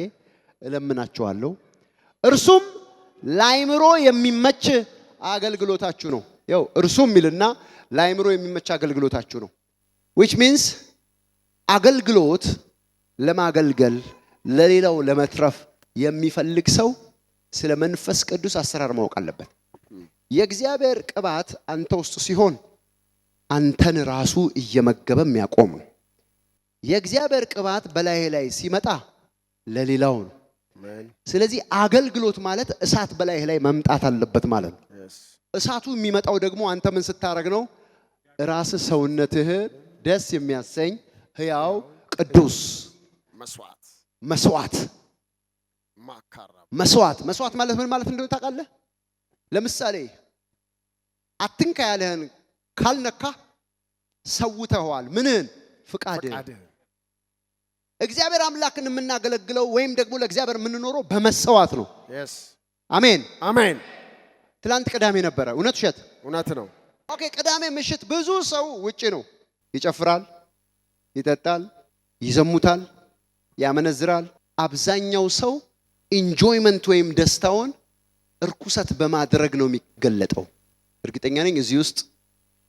A: እለምናችኋለሁ። እርሱም ለአእምሮ የሚመች አገልግሎታችሁ ነው። ያው እርሱም ይልና ለአእምሮ የሚመች አገልግሎታችሁ ነው። which means አገልግሎት ለማገልገል ለሌላው ለመትረፍ የሚፈልግ ሰው ስለ መንፈስ ቅዱስ አሰራር ማወቅ አለበት። የእግዚአብሔር ቅባት አንተ ውስጥ ሲሆን አንተን ራሱ እየመገበ የሚያቆም ነው። የእግዚአብሔር ቅባት በላይ ላይ ሲመጣ ለሌላው ነው። ስለዚህ አገልግሎት ማለት እሳት በላይ ላይ መምጣት አለበት ማለት ነው። እሳቱ የሚመጣው ደግሞ አንተ ምን ስታረግ ነው? ራስ ሰውነትህ ደስ የሚያሰኝ ሕያው ቅዱስ መስዋዕት ማለት ምን ማለት እንደሆነ ታውቃለህ? ለምሳሌ አትንካ ያለህን ካልነካ ሰውተዋል። ምንን? ፍቃድህን። እግዚአብሔር አምላክን የምናገለግለው ወይም ደግሞ ለእግዚአብሔር የምንኖረው በመሰዋት ነው። አሜን
B: አሜን።
A: ትላንት ቅዳሜ ነበረ። እውነት ውሸት?
B: እውነት ነው።
A: ኦኬ። ቅዳሜ ምሽት ብዙ ሰው ውጪ ነው። ይጨፍራል፣ ይጠጣል፣ ይዘሙታል፣ ያመነዝራል። አብዛኛው ሰው ኢንጆይመንት ወይም ደስታውን እርኩሰት በማድረግ ነው የሚገለጠው። እርግጠኛ ነኝ እዚህ ውስጥ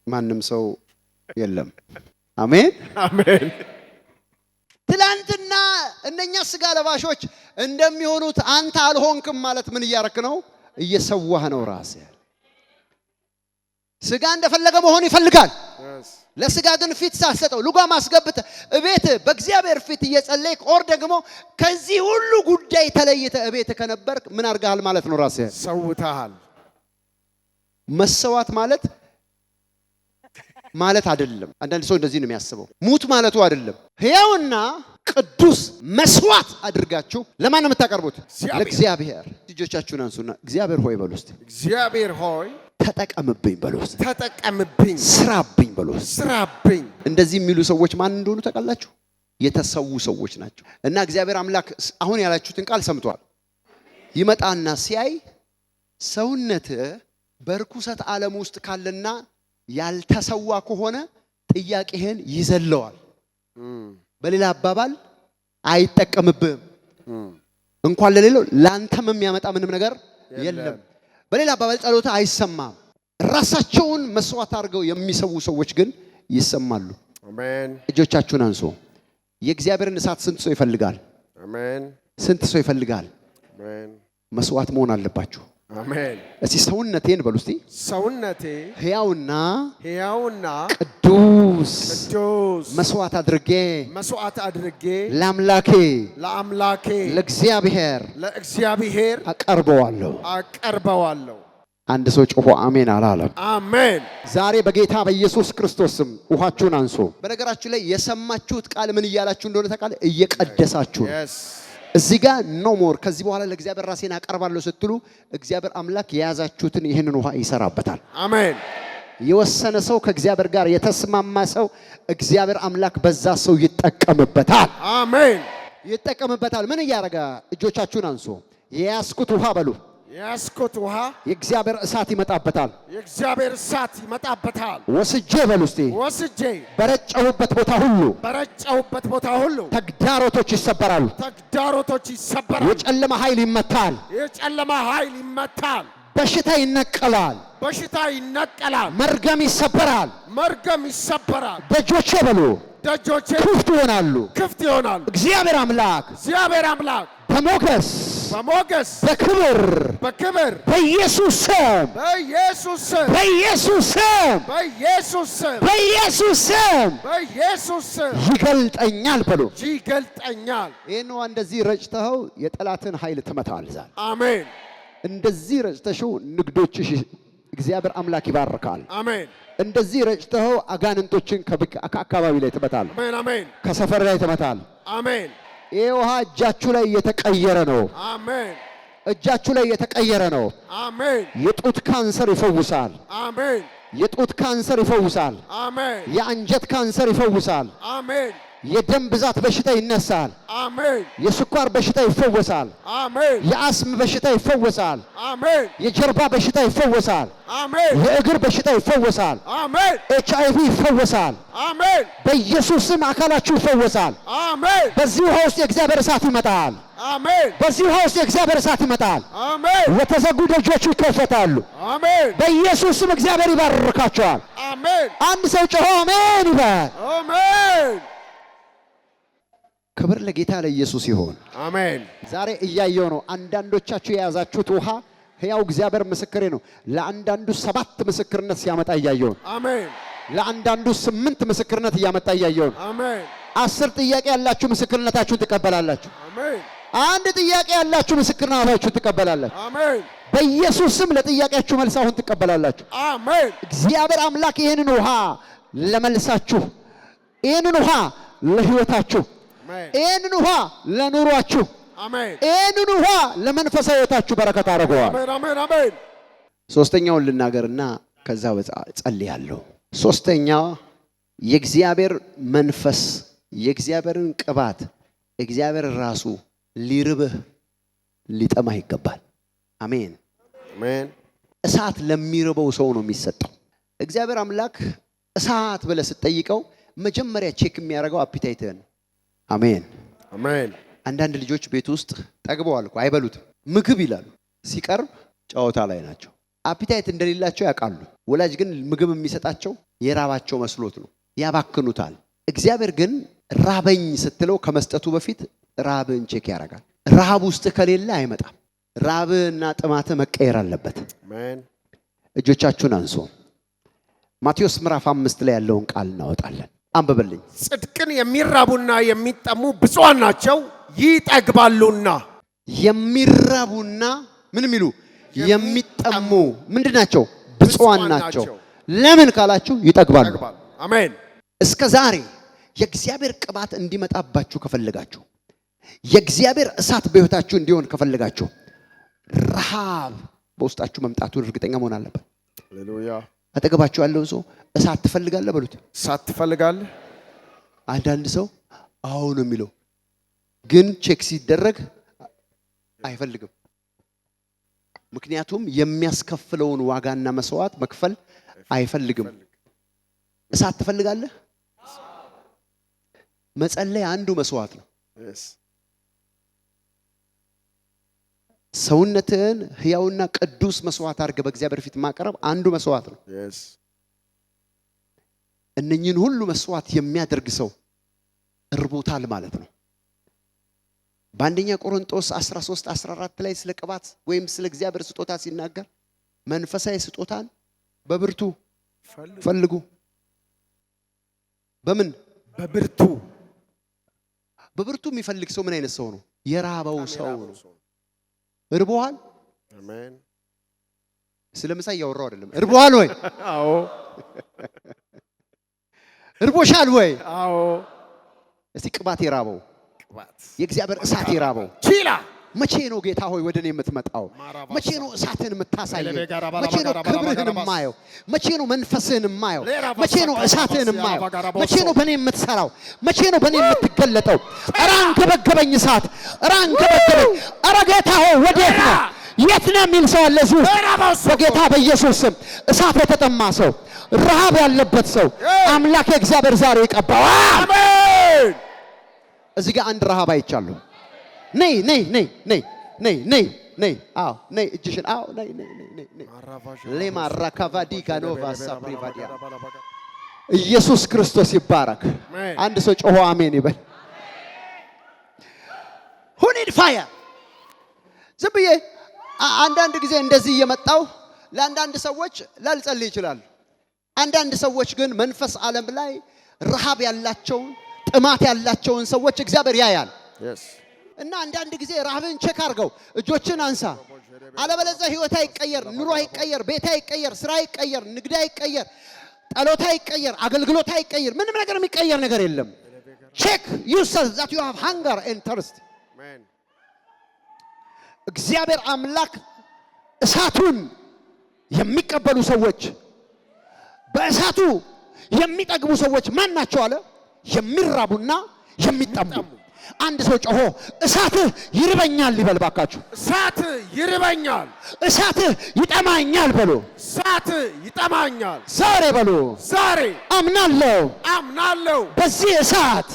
A: ማንም ሰው የለም። አሜን
B: አሜን።
A: ትላንትና እነኛ ስጋ ለባሾች እንደሚሆኑት አንተ አልሆንክም ማለት ምን እያረክ ነው? እየሰዋህ ነው ራስህ። ስጋ እንደፈለገ መሆን ይፈልጋል። ለስጋ ግን ፊት ሳሰጠው ልጓም አስገብተ እቤት በእግዚአብሔር ፊት እየጸለይክ ኦር ደግሞ ከዚህ ሁሉ ጉዳይ ተለይተ እቤት ከነበርክ ምን አርጋሃል ማለት ነው? ራስህ
B: ሰውተሃል።
A: መሰዋት ማለት አይደለም። አንዳንድ ሰው እንደዚህ ነው የሚያስበው። ሙት ማለቱ አይደለም። ሕያውና ቅዱስ መስዋዕት አድርጋችሁ ለማን ነው የምታቀርቡት? ለእግዚአብሔር። ልጆቻችሁን አንሱና እግዚአብሔር ሆይ በሉ እስቲ።
B: እግዚአብሔር ሆይ
A: ተጠቀምብኝ በሉ እስቲ።
B: ተጠቀምብኝ፣
A: ስራብኝ በሉ እስቲ።
B: ስራብኝ።
A: እንደዚህ የሚሉ ሰዎች ማን እንደሆኑ ታውቃላችሁ? የተሰዉ ሰዎች ናቸው። እና እግዚአብሔር አምላክ አሁን ያላችሁትን ቃል ሰምቷል። ይመጣና ሲያይ ሰውነት በርኩሰት ዓለም ውስጥ ካለና ያልተሰዋ ከሆነ ጥያቄህን ይዘለዋል። በሌላ አባባል አይጠቀምብህም። እንኳን ለሌላው ላንተም የሚያመጣ ምንም ነገር የለም። በሌላ አባባል ጸሎታ አይሰማም። ራሳቸውን መስዋዕት አድርገው የሚሰዉ ሰዎች ግን ይሰማሉ።
B: አሜን።
A: እጆቻችሁን አንሱ። የእግዚአብሔርን እሳት ስንት ሰው ይፈልጋል?
B: አሜን።
A: ስንት ሰው ይፈልጋል?
B: አሜን።
A: መስዋዕት መሆን አለባችሁ።
B: አሜን።
A: እስቲ ሰውነቴን በሉ እስቲ።
B: ሰውነቴ
A: ሕያውና
B: ቅዱስ
A: መስዋዕት አድርጌ ለአምላኬ ለእግዚአብሔር አቀርበዋለሁ። አንድ ሰው ጮሆ አሜን አላለም?
B: አሜን።
A: ዛሬ በጌታ በኢየሱስ ክርስቶስ ስም ውሃችሁን አንሱ። በነገራችሁ ላይ የሰማችሁት ቃል ምን እያላችሁ እንደሆነ ታውቃለህ? እየቀደሳችሁ ነው። እዚህ ጋር ኖ ሞር ከዚህ በኋላ ለእግዚአብሔር ራሴን አቀርባለሁ ስትሉ እግዚአብሔር አምላክ የያዛችሁትን ይህንን ውሃ ይሰራበታል።
B: አሜን።
A: የወሰነ ሰው ከእግዚአብሔር ጋር የተስማማ ሰው እግዚአብሔር አምላክ በዛ ሰው ይጠቀምበታል።
B: አሜን።
A: ይጠቀምበታል። ምን እያደረገ? እጆቻችሁን አንሱ። የያዝኩት ውሃ በሉ።
B: የያዝኩት ውሃ
A: የእግዚአብሔር እሳት ይመጣበታል። ወስጄ በሉ እስቲ። በረጨሁበት ቦታ ሁሉ ተግዳሮቶች ይሰበራሉ። የጨለማ ኃይል ይመታል። በሽታ ይነቀላል። መርገም ይሰበራል። ደጆቼ በሉ ክፍት ይሆናሉ። እግዚአብሔር አምላክ በሞገስ በክብር በኢየሱስ ስም ይገልጠኛል በሉ። ይህን እንደዚህ ረጭተኸው የጠላትን ኃይል ትመታለህ።
B: አሜን።
A: እንደዚህ ረጭተሽው ንግዶችሽ እግዚአብሔር አምላክ ይባርካል።
B: አሜን።
A: እንደዚህ ረጭተኸው አጋንንቶችን ከአካባቢ ላይ ትመታል።
B: አሜን።
A: ከሰፈር ላይ ትመታል።
B: አሜን።
A: ይህ ውሃ እጃችሁ ላይ እየተቀየረ ነው።
B: አሜን።
A: እጃችሁ ላይ እየተቀየረ ነው።
B: አሜን።
A: የጡት ካንሰር ይፈውሳል።
B: አሜን።
A: የጡት ካንሰር ይፈውሳል።
B: አሜን።
A: የአንጀት ካንሰር ይፈውሳል።
B: አሜን።
A: የደም ብዛት በሽታ ይነሳል።
B: አሜን።
A: የስኳር በሽታ ይፈወሳል።
B: አሜን።
A: የአስም በሽታ ይፈወሳል።
B: አሜን።
A: የጀርባ በሽታ ይፈወሳል።
B: አሜን።
A: የእግር በሽታ ይፈወሳል።
B: አሜን።
A: HIV ይፈወሳል።
B: አሜን።
A: በኢየሱስ ስም አካላችሁ ይፈወሳል።
B: አሜን።
A: በዚህ ውሃ ውስጥ የእግዚአብሔር እሳት ይመጣል።
B: አሜን።
A: በዚህ ውሃ ውስጥ የእግዚአብሔር እሳት ይመጣል።
B: አሜን።
A: የተዘጉ ደጆች ይከፈታሉ።
B: አሜን።
A: በኢየሱስ ስም እግዚአብሔር ይባርካቸዋል።
B: አሜን።
A: አንድ ሰው ጮሆ አሜን ይበል።
B: አሜን።
A: ክብር ለጌታ ለኢየሱስ ይሁን።
B: አሜን።
A: ዛሬ እያየው ነው። አንዳንዶቻችሁ የያዛችሁት ውሃ ሕያው እግዚአብሔር ምስክሬ ነው። ለአንዳንዱ 7 ምስክርነት ሲያመጣ እያየው ነው።
B: አሜን።
A: ለአንዳንዱ 8 ምስክርነት እያመጣ እያየው ነው።
B: አሜን።
A: 10 ጥያቄ ያላችሁ ምስክርነታችሁን ትቀበላላችሁ።
B: አሜን።
A: አንድ ጥያቄ ያላችሁ ምስክርነታችሁን ትቀበላላችሁ።
B: አሜን።
A: በኢየሱስ ስም ለጥያቄያችሁ መልስ አሁን ትቀበላላችሁ።
B: አሜን።
A: እግዚአብሔር አምላክ ይሄንን ውሃ ለመልሳችሁ፣ ይሄንን ውሃ ለህይወታችሁ፣ ይሄንን ውሃ ለኑሯችሁ፣
B: አሜን፣
A: ይሄንን ውሃ ለመንፈሳዊ ህይወታችሁ በረከት አድርገዋል።
B: አሜን። አሜን። አሜን።
A: ሶስተኛውን ልናገርና ከዛ ጸልያለሁ። ሶስተኛው የእግዚአብሔር መንፈስ የእግዚአብሔርን ቅባት እግዚአብሔር ራሱ ሊርብህ ሊጠማህ ይገባል። አሜን
B: አሜን።
A: እሳት ለሚርበው ሰው ነው የሚሰጠው። እግዚአብሔር አምላክ እሳት ብለህ ስትጠይቀው መጀመሪያ ቼክ የሚያደርገው አፒታይትህን። አሜን
B: አሜን።
A: አንዳንድ ልጆች ቤት ውስጥ ጠግበዋል እኮ አይበሉትም። ምግብ ይላሉ፣ ሲቀርብ ጨዋታ ላይ ናቸው። አፒታይት እንደሌላቸው ያውቃሉ። ወላጅ ግን ምግብ የሚሰጣቸው የራባቸው መስሎት ነው፣ ያባክኑታል። እግዚአብሔር ግን ራበኝ ስትለው ከመስጠቱ በፊት ራብን ቼክ ያደርጋል። ራብ ውስጥ ከሌለ አይመጣም። ራብና ጥማት መቀየር አለበት።
B: አሜን።
A: እጆቻችሁን አንሱ። ማቴዎስ ምዕራፍ 5 ላይ ያለውን ቃል እናወጣለን። አንብብልኝ።
B: ጽድቅን የሚራቡና የሚጠሙ ብፁዓን ናቸው ይጠግባሉና።
A: የሚራቡና ምን የሚሉ የሚጠሙ ምንድናቸው? ብፁዓን ናቸው። ለምን ካላችሁ ይጠግባሉ።
B: አሜን።
A: እስከ ዛሬ የእግዚአብሔር ቅባት እንዲመጣባችሁ ከፈለጋችሁ፣ የእግዚአብሔር እሳት በሕይወታችሁ እንዲሆን ከፈለጋችሁ ረሃብ በውስጣችሁ መምጣቱን እርግጠኛ መሆን አለበት።
B: ሃሌሉያ።
A: አጠገባችሁ ያለውን ሰው እሳት ትፈልጋለህ በሉት።
B: እሳት ትፈልጋለህ?
A: አንዳንድ ሰው አዎ ነው የሚለው፣ ግን ቼክ ሲደረግ አይፈልግም። ምክንያቱም የሚያስከፍለውን ዋጋና መስዋዕት መክፈል አይፈልግም። እሳት ትፈልጋለህ? መጸለይ አንዱ መስዋዕት ነው። ሰውነትን ሕያውና ቅዱስ መስዋዕት አድርገህ በእግዚአብሔር ፊት ማቅረብ አንዱ መስዋዕት ነው። እነኚህን ሁሉ መስዋዕት የሚያደርግ ሰው እርቦታል ማለት ነው። በአንደኛ ቆሮንቶስ 13:14 ላይ ስለ ቅባት ወይም ስለ እግዚአብሔር ስጦታ ሲናገር መንፈሳዊ ስጦታን በብርቱ ፈልጉ። በምን? በብርቱ። በብርቱ የሚፈልግ ሰው ምን አይነት ሰው ነው? የራበው ሰው ነው። እርቦሃል?
B: አሜን።
A: ስለምሳ እያወራው አይደለም። እርቦሃል ወይ?
B: አዎ።
A: እርቦሻል ወይ?
B: አዎ።
A: እስቲ ቅባት የራበው የእግዚአብሔር እሳት የራበው
B: ቺላ
A: መቼ ነው ጌታ ሆይ ወደ እኔ የምትመጣው? መቼ ነው እሳትን የምታሳየው? መቼ ነው ክብርህን የማየው? መቼ ነው መንፈስህን የማየው? መቼ ነው እሳትህን የማየው? መቼ ነው በእኔ የምትሰራው? መቼ ነው በእኔ የምትገለጠው? ኧረ አንገበገበኝ እሳት፣ ኧረ አንገበገበኝ። ኧረ ጌታ ሆይ ወዴት ነው? የት ነው የሚል ሰው አለ እዚህ ውስጥ? በጌታ በኢየሱስ ስም እሳት የተጠማ ሰው፣ ረሃብ ያለበት ሰው አምላክ እግዚአብሔር ዛሬ ይቀባው።
B: አሜን።
A: እዚህ ጋር አንድ ረሃብ አይቻለሁ። ነይ ነይ ነይ ነይ ነይ ነይ ነይ። አዎ ነይ፣ እጅሽን አዎ ነይ ነይ ነይ ነይ። ለማ ራካቫዲ ካኖቫ ሳፕሪቫዲያ። ኢየሱስ ክርስቶስ ይባረክ። አንድ ሰው ጮሆ አሜን ይበል። who need fire? ዝም ብዬ አንዳንድ ጊዜ እንደዚህ እየመጣው ለአንዳንድ ሰዎች ላልጸልይ ይችላል። አንዳንድ ሰዎች ግን መንፈስ ዓለም ላይ ረሃብ ያላቸውን ጥማት ያላቸውን ሰዎች እግዚአብሔር ያያል። እና አንዳንድ ጊዜ ረሃብን ቼክ አድርገው እጆችን አንሳ። አለበለዚያ ህይወት አይቀየር፣ ኑሮ አይቀየር፣ ቤት አይቀየር፣ ስራ አይቀየር፣ ንግድ አይቀየር፣ ጸሎት አይቀየር፣ አገልግሎት አይቀየር፣ ምንም ነገር የሚቀየር ነገር የለም። check yourself that you have hunger and thirst.
B: አሜን።
A: እግዚአብሔር አምላክ እሳቱን የሚቀበሉ ሰዎች፣ በእሳቱ የሚጠግቡ ሰዎች ማን ናቸው አለ? የሚራቡና የሚጠሙ አንድ ሰው ጮሆ እሳት ይርበኛል ይበል ባካችሁ።
B: እሳት ይርበኛል፣
A: እሳት ይጠማኛል በሉ።
B: እሳት ይጠማኛል።
A: ዛሬ በሉ
B: ዛሬ
A: አምናለሁ በዚህ እሳት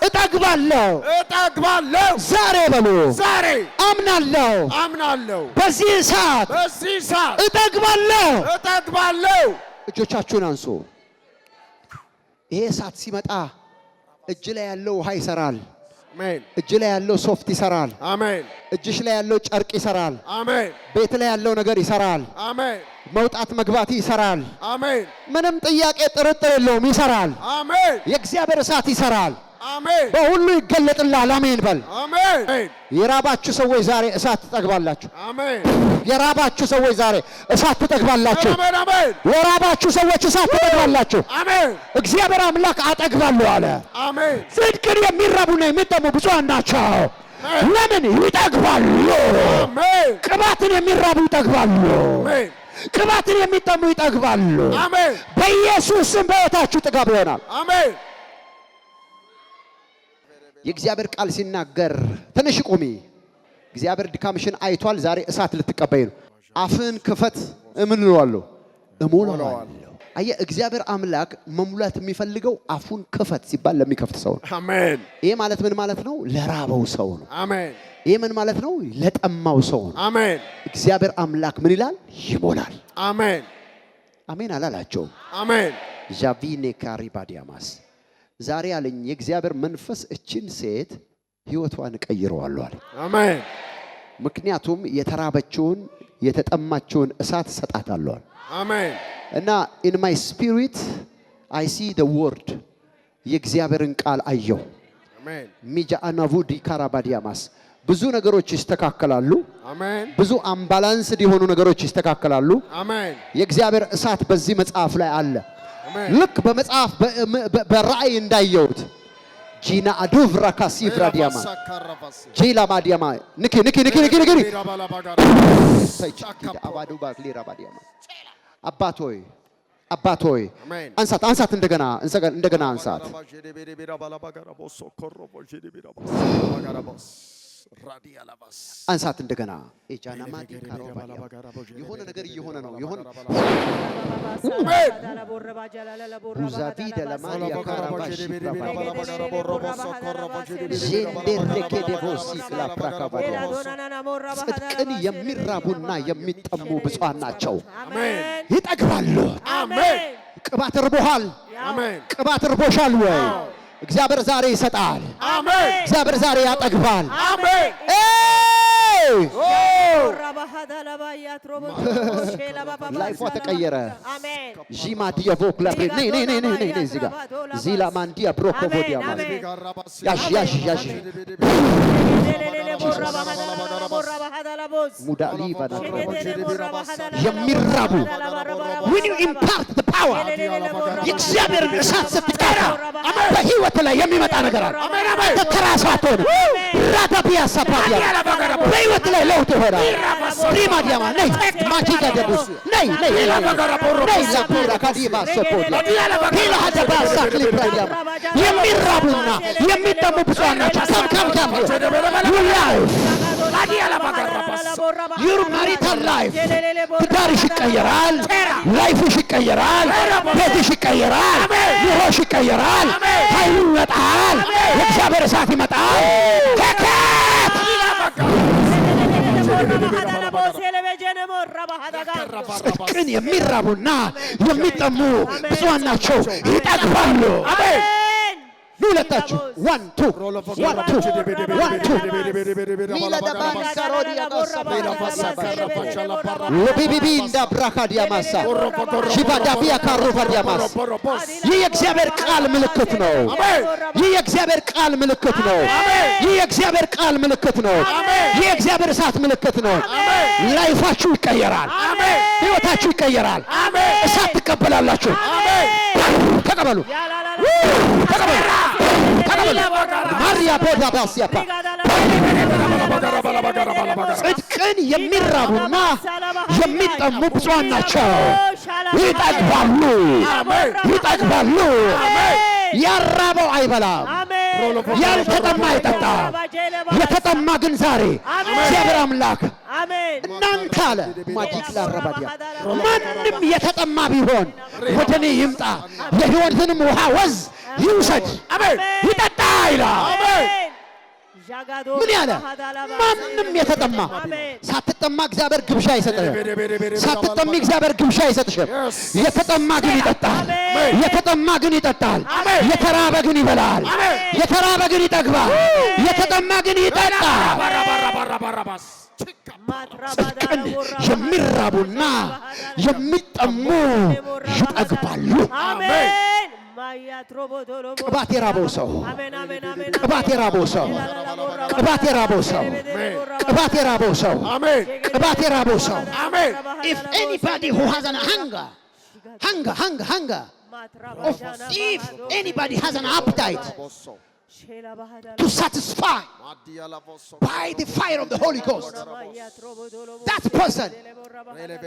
A: እጠግባለሁ። ዛሬ በሉ
B: ዛሬ
A: አምናለሁ በዚህ እሳት እጠግባለሁ። እጆቻችሁን አንሱ። ይሄ እሳት ሲመጣ እጅ ላይ ያለው ውሃ ይሰራል።
B: አሜን።
A: እጅ ላይ ያለው ሶፍት ይሰራል።
B: አሜን።
A: እጅሽ ላይ ያለው ጨርቅ ይሰራል።
B: አሜን።
A: ቤት ላይ ያለው ነገር ይሰራል።
B: አሜን።
A: መውጣት መግባት ይሰራል።
B: አሜን።
A: ምንም ጥያቄ ጥርጥር የለውም ይሰራል።
B: አሜን።
A: የእግዚአብሔር እሳት ይሰራል።
B: አሜን።
A: በሁሉ ይገለጥላል። አሜን በል።
B: አሜን።
A: የራባችሁ ሰዎች ዛሬ እሳት ትጠግባላችሁ።
B: አሜን።
A: የራባችሁ ሰዎች ዛሬ እሳት ትጠግባላችሁ።
B: አሜን። አሜን።
A: የራባችሁ ሰዎች እሳት ትጠግባላችሁ።
B: አሜን።
A: እግዚአብሔር አምላክ አጠግባለሁ አለ።
B: አሜን።
A: ጽድቅን የሚራቡና የሚጠሙ ብፁዓን ናቸው። ለምን ይጠግባሉ?
B: አሜን።
A: ቅባትን የሚራቡ ይጠግባሉ።
B: አሜን።
A: ቅባትን የሚጠሙ ይጠግባሉ።
B: አሜን።
A: በኢየሱስ ስም በሕይወታችሁ ጥጋብ ይሆናል።
B: አሜን።
A: የእግዚአብሔር ቃል ሲናገር ትንሽ ቁሚ። እግዚአብሔር ድካምሽን አይቷል። ዛሬ እሳት ልትቀበይ ነው። አፍን ክፈት። ምን እለዋለሁ? እሞላዋለሁ። አየህ፣ እግዚአብሔር አምላክ መሙላት የሚፈልገው አፉን ክፈት ሲባል ለሚከፍት ሰው ነው።
B: አሜን።
A: ይሄ ማለት ምን ማለት ነው? ለራበው ሰው ነው።
B: አሜን።
A: ይሄ ምን ማለት ነው? ለጠማው ሰው ነው።
B: አሜን።
A: እግዚአብሔር አምላክ ምን ይላል? ይሞላል።
B: አሜን።
A: አሜን አላላቸውም?
B: አሜን።
A: ዣቪኔ ካሪባዲያማስ ዛሬ አለኝ የእግዚአብሔር መንፈስ እችን ሴት ህይወቷን ቀይረዋለሁ አለ።
B: አሜን።
A: ምክንያቱም የተራበችውን የተጠማችውን እሳት ሰጣታለሁ።
B: አሜን።
A: እና in my spirit I see the word የእግዚአብሔርን ቃል አየሁ።
B: አሜን።
A: ሚጃአናቡዲ ካራባዲያማስ ብዙ ነገሮች ይስተካከላሉ።
B: አሜን።
A: ብዙ አምባላንስድ የሆኑ ነገሮች ይስተካከላሉ።
B: አሜን።
A: የእግዚአብሔር እሳት በዚህ መጽሐፍ ላይ አለ። ልክ በመጽሐፍ በራእይ እንዳየሁት ጂና አዱቭራ ካሲቭራ ዲያማ ጂላ ማዲያማ ንኪ አባዱ ባክሊራ ባዲያማ አባት ሆይ አንሳት እንደገና አንሳት። አንሳት እንደገና ኤጃና ማዲ ካሮባዲያ የሆነ ነገር እየሆነ ነው። የሆነ ቡዛቪ ደለማዲያ ካራባሽ ጀንደረከደቦሲ ክላፕራካባዲያ ጽድቅን የሚራቡና የሚጠሙ ብፁዓን ናቸው፣ ይጠግባሉ። አሜን። ቅባት እርቦሃል? አሜን። ቅባት እርቦሻል ወይ? እግዚአብሔር ዛሬ ይሰጣል። አሜን። እግዚአብሔር ዛሬ ያጠግባል። አሜን። ላይፏ ተቀየረ። ጂማ ዲያቮክ ላፕሬ ነይ እዚህ ጋር ዚላ ማንዲያ ብሮኮቦዲያ ማለት ያሽ ሙዳሊ ባና የሚራቡ when you impart the power የእግዚአብሔርን እሳት ስትጠራ በህይወት ላይ የሚመጣ ነገር አለ። ተከራሳ አትሆንም። ራዳቢያ ሳፓዲያ በህይወት ላይ ለውጥ ይሆናል። ሪማ ዲያማ ነይ ማጂጋ ደቡስ ነይ ላፑራ ካዲባ ሶፖዲያ ሂላ ሀደባ ሳክሊ ብራዲያ የሚራቡና የሚጠሙ ብፁዓን ናቸው። ከም your marital life ትዳርሽ ይቀየራል። ላይፍሽ ይቀየራል። ቤትሽ ይቀየራል። ኑሮሽ ይቀየራል። ኃይሉ ይመጣል። የእግዚአብሔር እሳት ይመጣል። ጽድቅን የሚራቡና የሚጠሙ ብፁዓን ናቸው፣ ይጠግባሉ። አሜን። ሁለታችሁ 1 2 ለቢቢቢ እንዳ ብራካዲያ ማሳ ሺባዳቢያ ካሮፋዲያ ማሳ ይህ የእግዚአብሔር ቃል ምልክት ነው። ይህ የእግዚአብሔር ቃል ምልክት ነው። ይህ የእግዚአብሔር ቃል ምልክት ነው። ይህ የእግዚአብሔር እሳት ምልክት ነው። ላይፋችሁ ይቀየራል። ህይወታችሁ ይቀየራል። እሳት ትቀበላላችሁ። ተቀበሉ። ማሪያ ቦዳ ባሲያፓ ጽድቅን የሚራቡና የሚጠሙ ብፁዓን ናቸው፣ ይጠግባሉ። ያራበው አይበላም፣ ያልተጠማ ይጠጣ፣ የተጠማ ግን ዛሬ እግዚአብሔር አምላክ እናንተ አለ ማጂክ ላረባዲያ ማንም የተጠማ ቢሆን ወደ እኔ ይምጣ የሕይወትንም ውሃ ወዝ ይውሰድ ይጠጣ ይላል። ምን ያለ ማንም የተጠማ ሳትጠማ እግዚአብሔር ግብዣ አይሰጥህም። ሳትጠሚ እግዚአብሔር ግብዣ አይሰጥሽም። የተጠማ ግን ይጠጣል። የተጠማ ግን ይጠጣል። የተራበ ግን ይበላል። የተራበ ግን ይጠግባል። የተጠማ ግን ይጠጣል። ጽድቅን የሚራቡና የሚጠሙ ይጠግባሉ። ቅባት የራበው ሰው ቅባት የራበው ሰው ቅባት የራበው ሰው ቅባት የራበው ሰው ቅባት የራበው ሰው if anybody who has an hunger if anybody has an appetite to satisfy by the fire of the Holy Ghost, that person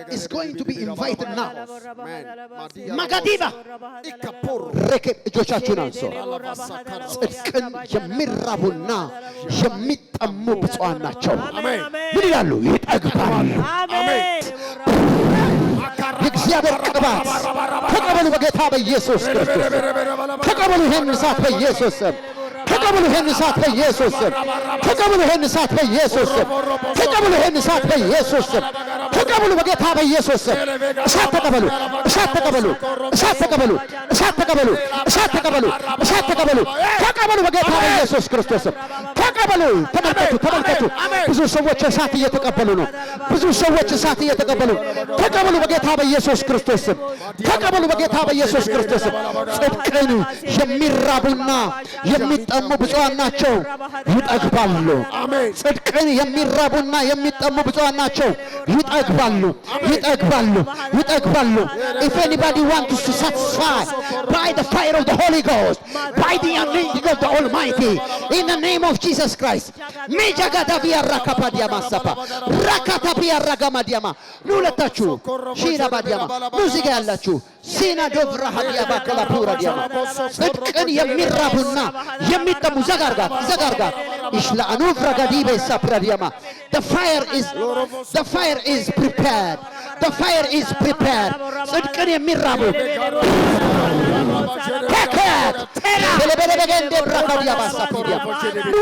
A: is going to be invited now. Magadiva እጆቻችሁን አንሱ። ጽድቅን የሚራቡና የሚጠሙ ብፁዓን ናቸው። ምን ይላሉ? ይጠግባሉ። የእግዚአብሔር ቅባት ተቀበሉ በጌታ በኢየሱስ ክርስቶስ። ተቀበሉ ይህን እሳት በኢየሱስ ስም። ተቀበሉ ይህን እሳት በኢየሱስ ስም። ተቀበሉ ይህን እሳት በኢየሱስ ስም። ተቀበሉ ይህን እሳት በኢየሱስ ስም። ተቀበሉ በጌታ በኢየሱስ ስም። እሳት ተቀበሉ፣ እሳት ተቀበሉ፣ እሳት ተቀበሉ፣ እሳት ተቀበሉ፣ እሳት ተቀበሉ፣ እሳት ተቀበሉ። ተቀበሉ በጌታ በኢየሱስ ክርስቶስ ስም። ተቀበሉ። ተመልከቱ፣ ተመልከቱ። ብዙ ሰዎች እሳት እየተቀበሉ ነው። ብዙ ሰዎች እሳት እየተቀበሉ። ተቀበሉ በጌታ በኢየሱስ ክርስቶስ ስም። ተቀበሉ በጌታ በኢየሱስ ክርስቶስ ስም። ጽድቅን የሚራቡና የሚጠሙ ብፁዓን ናቸው፣ ይጠግባሉ። ጽድቅን የሚራቡና የሚጠሙ ብፁዓን ናቸው፣ ይጠግባሉ፣ ይጠግባሉ፣ ይጠግባሉ። If anybody wants to satisfy by the fire of the Holy Ghost, by the anointing of the Almighty, in the name of Jesus Christ, Mejagadabiya Rakapadiama Sapa, Rakatapia Ragamadiama, Nulatachu, Shirabadiama, ሙዚቃ ያላችሁ ሲና ዶቭራ ሀዲያ ባከላ ፑራ ዲያማ ጽድቅን የሚራቡና የሚጠሙ ዘጋርጋር ዘጋርጋር ኢሽላኑ ፍራጋዲበ ሳፕራ ዲያማ the fire is prepared. The fire is prepared. ጽድቅን የሚራቡ ተከት በለበለ በገንደ ብራካዲያ ባሳፊያ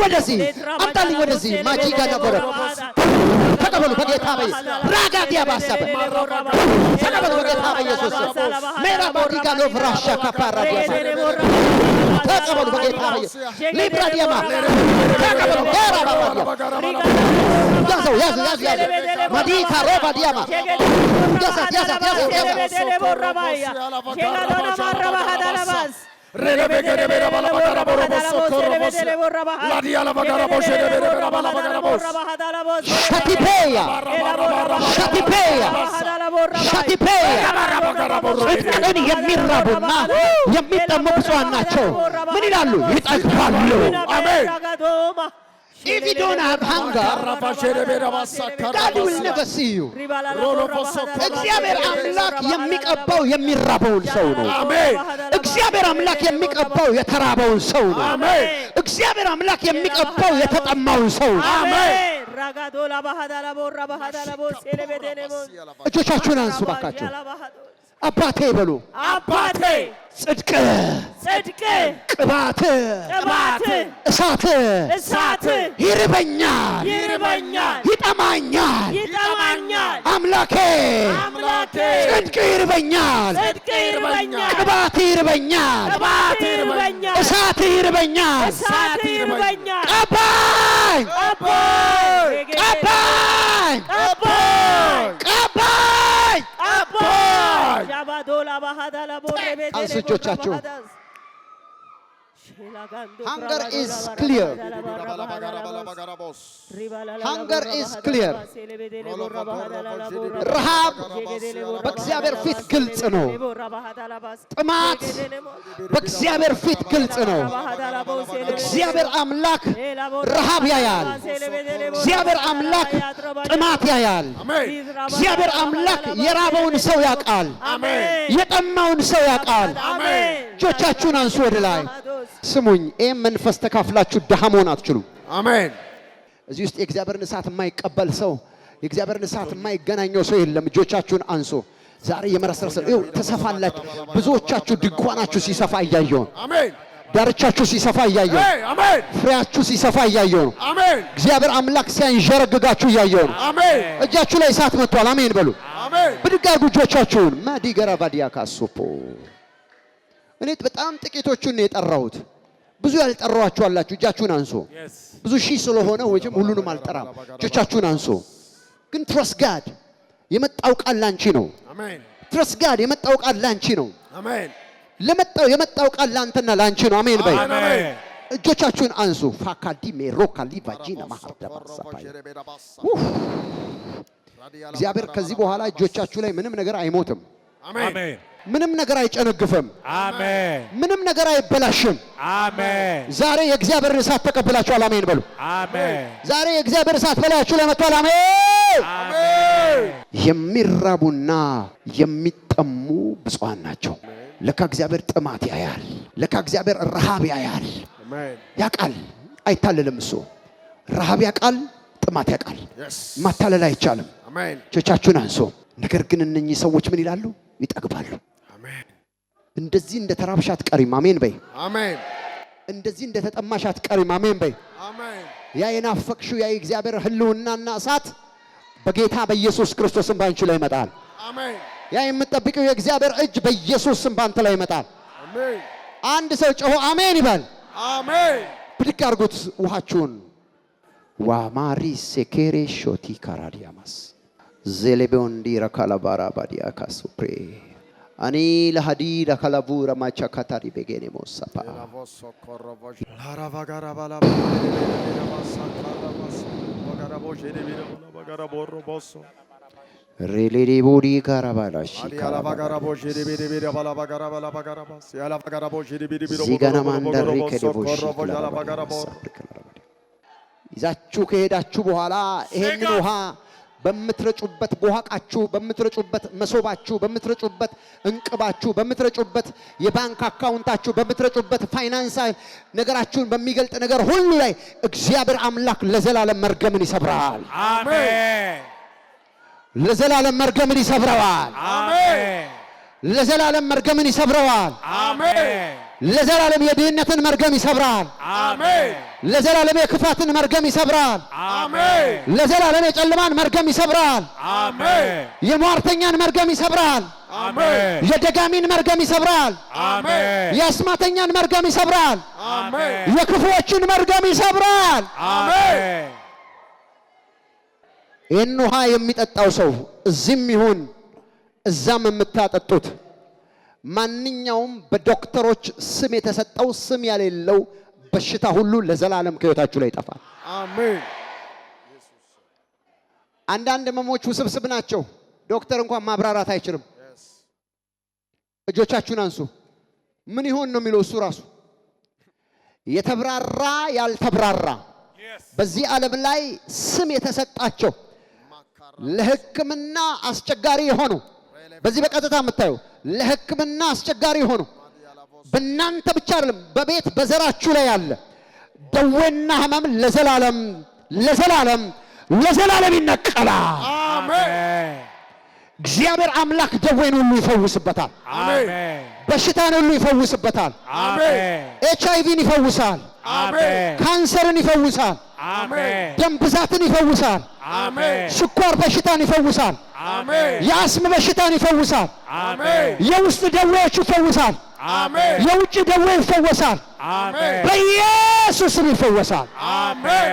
A: ወደዚህ አምጣልኝ ወደዚህ ማጂጋ ነበረ ተቀበሉ በጌታ በኢየሱስ ራጋዲያ ባሳበ ተቀበሉ በጌታ በኢየሱስ ሜራ ባዲጋ ነው ፍራሻ ካፓራ ዲያማ ተቀበሉ በጌታ በኢየሱስ ሊብራ ዲያማ ተቀበሉ ጌራ ባዲያ ያዘው ያዘው ያዘው ማዲካ ሮባ ዲያማ ያዘው ያዘው ያዘው Relebegere bala bagara boroboso korobos la dia la bagara boshe de bala bagara bos Shatipeya Shatipeya Shatipeya ጽድቅን የሚራቡና የሚጠሙ ብፁዓን ናቸው። ምን ይላሉ? ይጠግባሉ። አሜን። If you don't have hunger, God will never see you. እግዚአብሔር አምላክ የሚቀባው የሚራበውን ሰው ነው። አሜን። እግዚአብሔር አምላክ የሚቀባው የተራበውን ሰው ነው። አሜን። እግዚአብሔር አምላክ የሚቀባው የተጠማውን ሰው ነው። አሜን። እጆቻችሁን አንሱ ባካችሁ። አባቴ በሉ። አባቴ ጽድቅ ጽድቅ ቅባት ቅባት እሳት እሳት ይርበኛል ይርበኛል ይጠማኛል ይጠማኛል አምላኬ አምላኬ ጽድቅ ይርበኛል ጽድቅ ይርበኛል ቅባት ይርበኛል ቅባት ይርበኛል እሳት ይርበኛል እሳት ይርበኛል ቀባኝ ቀባኝ ቀባኝ ቀባኝ ቀባኝ ጃባዶላ ባሃዳላ ቦሬቤቴ እጆቻችሁ Hunger is clear. Hunger is clear. ረሃብ በእግዚአብሔር ፊት ግልጽ ነው። ጥማት በእግዚአብሔር ፊት ግልጽ ነው። እግዚአብሔር አምላክ ረሃብ ያያል። እግዚአብሔር አምላክ ጥማት ያያል። እግዚአብሔር አምላክ የራበውን ሰው ያውቃል። የጠማውን ሰው ያውቃል። እጆቻችሁን አንሱ ወደ ላይ። ስሙኝ ይሄን መንፈስ ተካፍላችሁ ድሃ መሆን አትችሉም።
B: አሜን።
A: እዚህ ውስጥ የእግዚአብሔርን እሳት የማይቀበል ሰው የእግዚአብሔርን እሳት የማይገናኘው ሰው የለም። እጆቻችሁን አንሶ ዛሬ የመረሰረሰ ተሰፋላችሁ። ብዙዎቻችሁ ድንኳናችሁ ሲሰፋ እያየሁ ነው።
B: አሜን።
A: ዳርቻችሁ ሲሰፋ እያየሁ ነው።
B: አሜን።
A: ፍሬያችሁ ሲሰፋ እያየሁ ነው።
B: አሜን።
A: እግዚአብሔር አምላክ ሲያንዠረግጋችሁ እያየሁ ነው።
B: አሜን።
A: እጃችሁ ላይ እሳት መጥቷል። አሜን በሉ።
B: አሜን።
A: ብድግ አድርጉ እጆቻችሁን። ማዲገራ ባዲያ ካሶፖ እኔ በጣም ጥቂቶቹን ነው የጠራሁት። ብዙ ያልጠራኋችሁ አላችሁ። እጃችሁን አንሶ ብዙ ሺህ ስለሆነ ወይም ሁሉንም አልጠራም። እጆቻችሁን አንሶ ግን ትረስት ጋድ የመጣው ቃል ላንቺ ነው።
B: አሜን።
A: ትረስት ጋድ የመጣው ቃል ላንቺ ነው።
B: አሜን።
A: የመጣው ቃል ላንተና ላንቺ ነው። አሜን በይ።
B: አሜን።
A: እጆቻችሁን አንሱ። ፋካዲ ሜሮካ ሊቫጂና ማህደባ ሰፋይ እግዚአብሔር ከዚህ በኋላ እጆቻችሁ ላይ ምንም ነገር አይሞትም።
B: አሜን።
A: ምንም ነገር አይጨነግፍም።
B: አሜን።
A: ምንም ነገር አይበላሽም።
B: አሜን።
A: ዛሬ የእግዚአብሔር እሳት ተቀብላችኋል። አሜን በሉ።
B: አሜን።
A: ዛሬ የእግዚአብሔር እሳት በላያችሁ ላይ መጥቷል። አሜን።
B: አሜን።
A: የሚራቡና የሚጠሙ ብፁዓን ናቸው። ለካ እግዚአብሔር ጥማት ያያል። ለካ እግዚአብሔር ረሃብ ያያል።
B: አሜን።
A: ያቃል፣ አይታለልም። እሱ ረሃብ ያቃል፣ ጥማት ያቃል። ማታለል አይቻልም።
B: አሜን።
A: እጆቻችሁን አንሶ። ነገር ግን እነኚህ ሰዎች ምን ይላሉ? ይጠግባሉ።
B: አሜን።
A: እንደዚህ እንደተራብሽ አትቀሪም። አሜን በይ።
B: አሜን።
A: እንደዚህ እንደተጠማሽ አትቀሪም። አሜን በይ።
B: አሜን።
A: ያ የናፈቅሽው ያ የእግዚአብሔር ህልውናና እሳት በጌታ በኢየሱስ ክርስቶስም ባንቺ ላይ ይመጣል።
B: አሜን።
A: ያ የምትጠብቂው የእግዚአብሔር እጅ በኢየሱስ ስም ባንተ ላይ ይመጣል።
B: አሜን።
A: አንድ ሰው ጮሆ አሜን ይበል።
B: አሜን።
A: ብድግ አድርጉት ውሃችሁን። ዋማሪ ሴኬሬ ሾቲ ካራዲያማስ ዜሌቤንዲ ረካላባራ ባዲያ ካሱፕሬ አኒ ለሃዲ ለካላቡ ረማቻ ካታሪ በጌኔ ሞሳፓ ሬሌዲ ቦዲ ካራባላሽ ዚጋና ማንደሪ ከደቦሽ ይዛችሁ ከሄዳችሁ በኋላ ይሄንን ውሃ በምትረጩበት ቦሃቃችሁ፣ በምትረጩበት መሶባችሁ፣ በምትረጩበት እንቅባችሁ፣ በምትረጩበት የባንክ አካውንታችሁ፣ በምትረጩበት ፋይናንስ ነገራችሁን በሚገልጥ ነገር ሁሉ ላይ እግዚአብሔር አምላክ ለዘላለም መርገምን ይሰብራል።
B: አሜን።
A: ለዘላለም መርገምን ይሰብረዋል።
B: አሜን።
A: ለዘላለም መርገምን ይሰብረዋል።
B: አሜን።
A: ለዘላለም የድህነትን መርገም ይሰብራል።
B: አሜን።
A: ለዘላለም የክፋትን መርገም ይሰብራል።
B: አሜን።
A: ለዘላለም የጨለማን መርገም ይሰብራል።
B: አሜን።
A: የሟርተኛን መርገም ይሰብራል።
B: አሜን።
A: የደጋሚን መርገም ይሰብራል።
B: አሜን።
A: የአስማተኛን መርገም ይሰብራል።
B: አሜን።
A: የክፉዎችን መርገም ይሰብራል።
B: አሜን።
A: ይህን ውሃ የሚጠጣው ሰው እዚህም ይሁን እዛም የምታጠጡት ማንኛውም በዶክተሮች ስም የተሰጠው ስም ያሌለው በሽታ ሁሉ ለዘላለም ከህይወታችሁ ላይ ይጠፋል።
B: አሜን።
A: አንዳንድ ህመሞች ውስብስብ ናቸው። ዶክተር እንኳን ማብራራት አይችልም። እጆቻችሁን አንሱ። ምን ይሆን ነው የሚለው እሱ ራሱ። የተብራራ ያልተብራራ በዚህ ዓለም ላይ ስም የተሰጣቸው ለህክምና አስቸጋሪ የሆኑ በዚህ በቀጥታ የምታዩ ለህክምና አስቸጋሪ የሆኑ በእናንተ ብቻ አይደለም በቤት በዘራችሁ ላይ ያለ ደዌና ህመም ለዘላለም ይነቀላል።
B: አሜን።
A: እግዚአብሔር አምላክ ደዌን ሁሉ ይፈውስበታል።
B: አሜን።
A: በሽታን ሁሉ ይፈውስበታል።
B: አሜን።
A: ኤችአይቪን ይፈውሳል።
B: አሜን።
A: ካንሰርን ይፈውሳል።
B: አሜን።
A: ደም ብዛትን ይፈውሳል።
B: አሜን።
A: ስኳር በሽታን ይፈውሳል።
B: አሜን።
A: የአስም በሽታን ይፈውሳል።
B: አሜን።
A: የውስጥ ደዌዎች ይፈውሳል።
B: አሜን።
A: የውጭ ደዌ ይፈወሳል።
B: አሜን።
A: በኢየሱስ ስም ይፈወሳል።
B: አሜን።